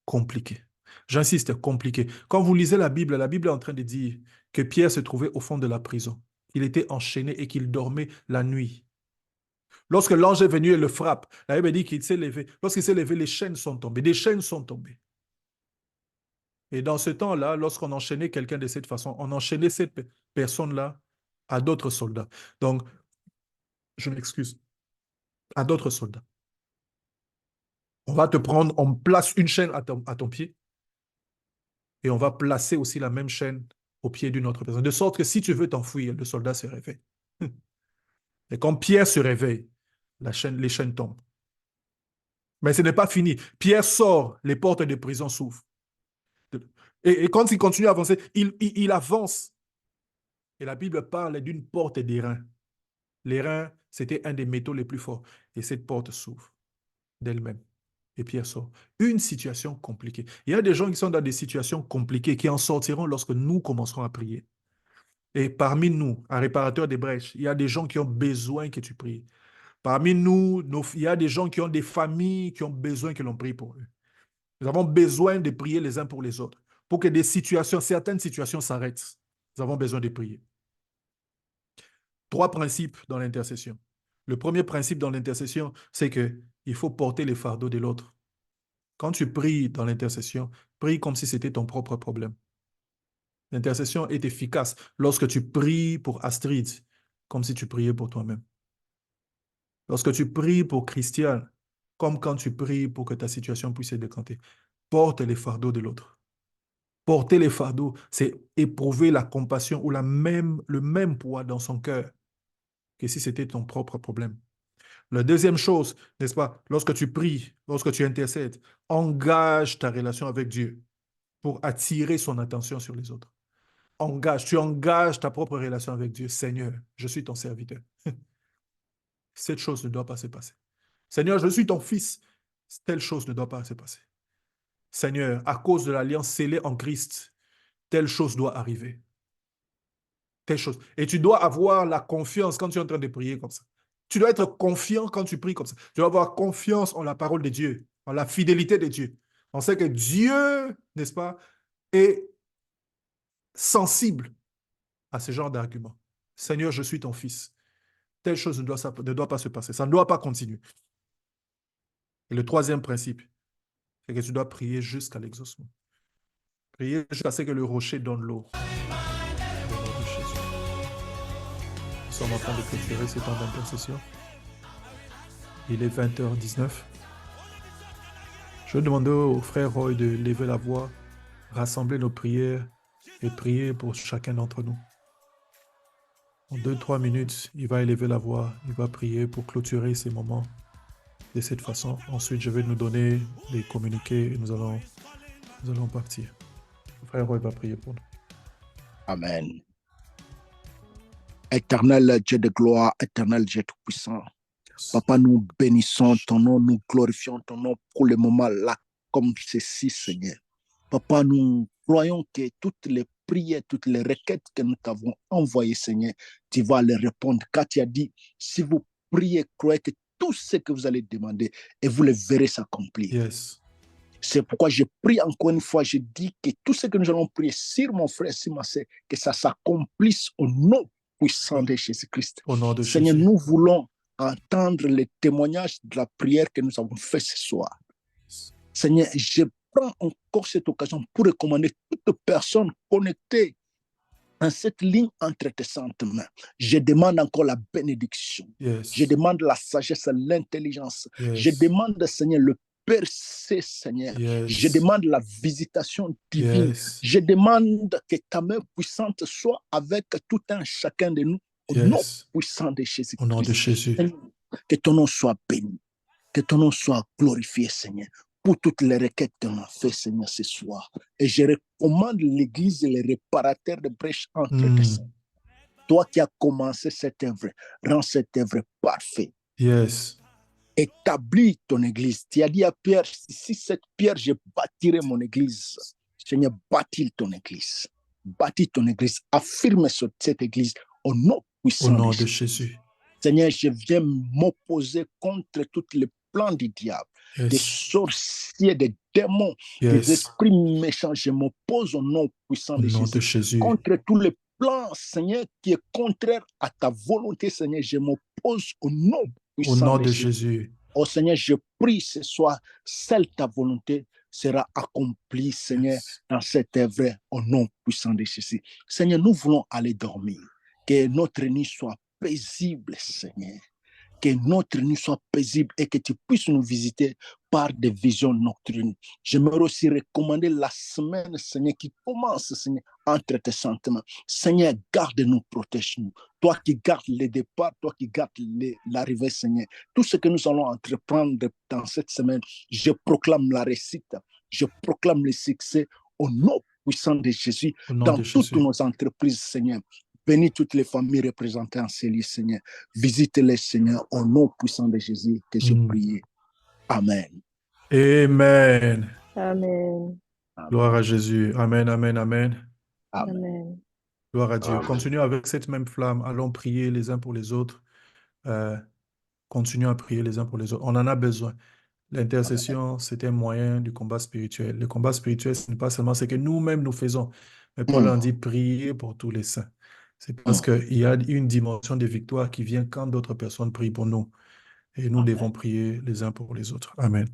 compliquée. J'insiste, compliquée. Quand vous lisez la Bible est en train de dire que Pierre se trouvait au fond de la prison. Il était enchaîné et qu'il dormait la nuit. Lorsque l'ange est venu et le frappe, la Bible dit qu'il s'est levé. Lorsqu'il s'est levé, les chaînes sont tombées. Des chaînes sont tombées. Et dans ce temps-là, lorsqu'on enchaînait quelqu'un de cette façon, on enchaînait cette personne-là à d'autres soldats. Donc, je m'excuse, à d'autres soldats. On va te prendre, on place une chaîne à ton pied et on va placer aussi la même chaîne au pied d'une autre personne. De sorte que si tu veux t'enfuir, le soldat se réveille. Et quand Pierre se réveille, les chaînes tombent. Mais ce n'est pas fini. Pierre sort, les portes de prison s'ouvrent. Et quand il continue à avancer, il avance. Et la Bible parle d'une porte des reins. Les reins, c'était un des métaux les plus forts. Et cette porte s'ouvre d'elle-même. Et Pierre sort. Une situation compliquée. Il y a des gens qui sont dans des situations compliquées, qui en sortiront lorsque nous commencerons à prier. Et parmi nous, un réparateur des brèches, il y a des gens qui ont besoin que tu pries. Parmi nous, il y a des gens qui ont des familles qui ont besoin que l'on prie pour eux. Nous avons besoin de prier les uns pour les autres. Pour que certaines situations s'arrêtent. Nous avons besoin de prier. 3 principes dans l'intercession. Le premier principe dans l'intercession, c'est qu'il faut porter les fardeaux de l'autre. Quand tu pries dans l'intercession, prie comme si c'était ton propre problème. L'intercession est efficace lorsque tu pries pour Astrid, comme si tu priais pour toi-même. Lorsque tu pries pour Christiane, comme quand tu pries pour que ta situation puisse se décanter. Porte les fardeaux de l'autre. Porter les fardeaux, c'est éprouver la compassion ou le même poids dans son cœur que si c'était ton propre problème. La deuxième chose, n'est-ce pas, lorsque tu pries, lorsque tu intercèdes, engage ta relation avec Dieu pour attirer son attention sur les autres. Tu engages ta propre relation avec Dieu. Seigneur, je suis ton serviteur. Cette chose ne doit pas se passer. Seigneur, je suis ton fils. Telle chose ne doit pas se passer. Seigneur, à cause de l'alliance scellée en Christ, telle chose doit arriver. Telle chose. Et tu dois avoir la confiance quand tu es en train de prier comme ça. Tu dois être confiant quand tu pries comme ça. Tu dois avoir confiance en la parole de Dieu, en la fidélité de Dieu. On sait que Dieu, n'est-ce pas, est sensible à ce genre d'argument. Seigneur, je suis ton fils. Telle chose ne doit pas se passer. Ça ne doit pas continuer. Et le troisième principe, c'est que tu dois prier jusqu'à l'exaucement. Prier jusqu'à ce que le rocher donne l'eau. Au nom de Jésus. Nous sommes en train de clôturer ce temps d'intercession. Il est 20h19. Je vais demander au frère Roy de lever la voix, rassembler nos prières et prier pour chacun d'entre nous. En 2-3 minutes, il va élever la voix, il va prier pour clôturer ces moments de cette façon. Ensuite, je vais nous donner les communiqués et nous allons partir. Le frère Roy va prier pour nous. Amen. Éternel Dieu de gloire, éternel Dieu tout-puissant, Papa, nous bénissons ton nom, nous glorifions ton nom pour le moment là, comme ceci, Seigneur. Papa, nous croyons que toutes les prières, toutes les requêtes que nous t'avons envoyées, Seigneur, tu vas les répondre. Car tu as dit, si vous priez, croyez que tout ce que vous allez demander, et vous le verrez s'accomplir. Yes. C'est pourquoi je prie encore une fois, je dis que tout ce que nous allons prier sur mon frère, sur ma sœur, que ça s'accomplisse au nom puissant de Jésus-Christ. Au nom de Seigneur, Jésus. nous voulons entendre les témoignages de la prière que nous avons fait ce soir. Seigneur, je prends encore cette occasion pour recommander toute personne connectée en cette ligne entre tes saintes mains. Je demande encore la bénédiction. Yes. Je demande la sagesse, l'intelligence. Yes. Je demande, Seigneur, le percée, Seigneur. Yes. Je demande la visitation divine. Yes. Je demande que ta main puissante soit avec tout un chacun de nous. Au nom puissant de Jésus-Christ. Au nom de Jésus. Que ton nom soit béni. Que ton nom soit glorifié, Seigneur, pour toutes les requêtes que l'on a fait, Seigneur, ce soir. Et je recommande l'Église et les réparateurs de brèches entre tes saints. Toi qui as commencé cette œuvre, rends cette œuvre parfaite. Yes. Établis ton Église. Tu as dit à Pierre, si cette pierre, je bâtirai mon Église. Seigneur, bâtis ton Église. Bâtis ton Église. Affirme cette Église au nom puissant au nom de Jésus. Seigneur, je viens m'opposer contre tous les plans du diable, des sorciers, des démons, des esprits méchants. Je m'oppose au nom puissant de Jésus. Contre tous les plans, Seigneur, qui est contraire à ta volonté, Seigneur, je m'oppose au nom puissant de Jésus. Oh Seigneur, je prie ce soir, seule ta volonté sera accomplie, Seigneur, dans cette œuvre au nom puissant de Jésus. Seigneur, nous voulons aller dormir. Que notre nuit soit paisible, Seigneur. Que notre nuit soit paisible et que tu puisses nous visiter par des visions nocturnes. J'aimerais aussi recommander la semaine, Seigneur, qui commence, Seigneur, entre tes sentiments. Seigneur, garde-nous, protège-nous. Toi qui gardes le départ, toi qui gardes l'arrivée, Seigneur. Tout ce que nous allons entreprendre dans cette semaine, je proclame la réussite. Je proclame le succès au nom puissant de Jésus dans toutes nos entreprises, Seigneur. Bénis toutes les familles représentées en ces lieux, Seigneur. Visite-les, Seigneur, au nom puissant de Jésus que je prie. Amen. Amen. Amen. Gloire à Jésus. Amen, amen, amen. Amen. Gloire à Dieu. Continuons avec cette même flamme. Allons prier les uns pour les autres. Continuons à prier les uns pour les autres. On en a besoin. L'intercession, c'est un moyen du combat spirituel. Le combat spirituel, ce n'est pas seulement ce que nous-mêmes nous faisons, mais Paul en dit prier pour tous les saints. C'est parce qu'il y a une dimension de victoire qui vient quand d'autres personnes prient pour nous. Et nous devons prier les uns pour les autres. Amen.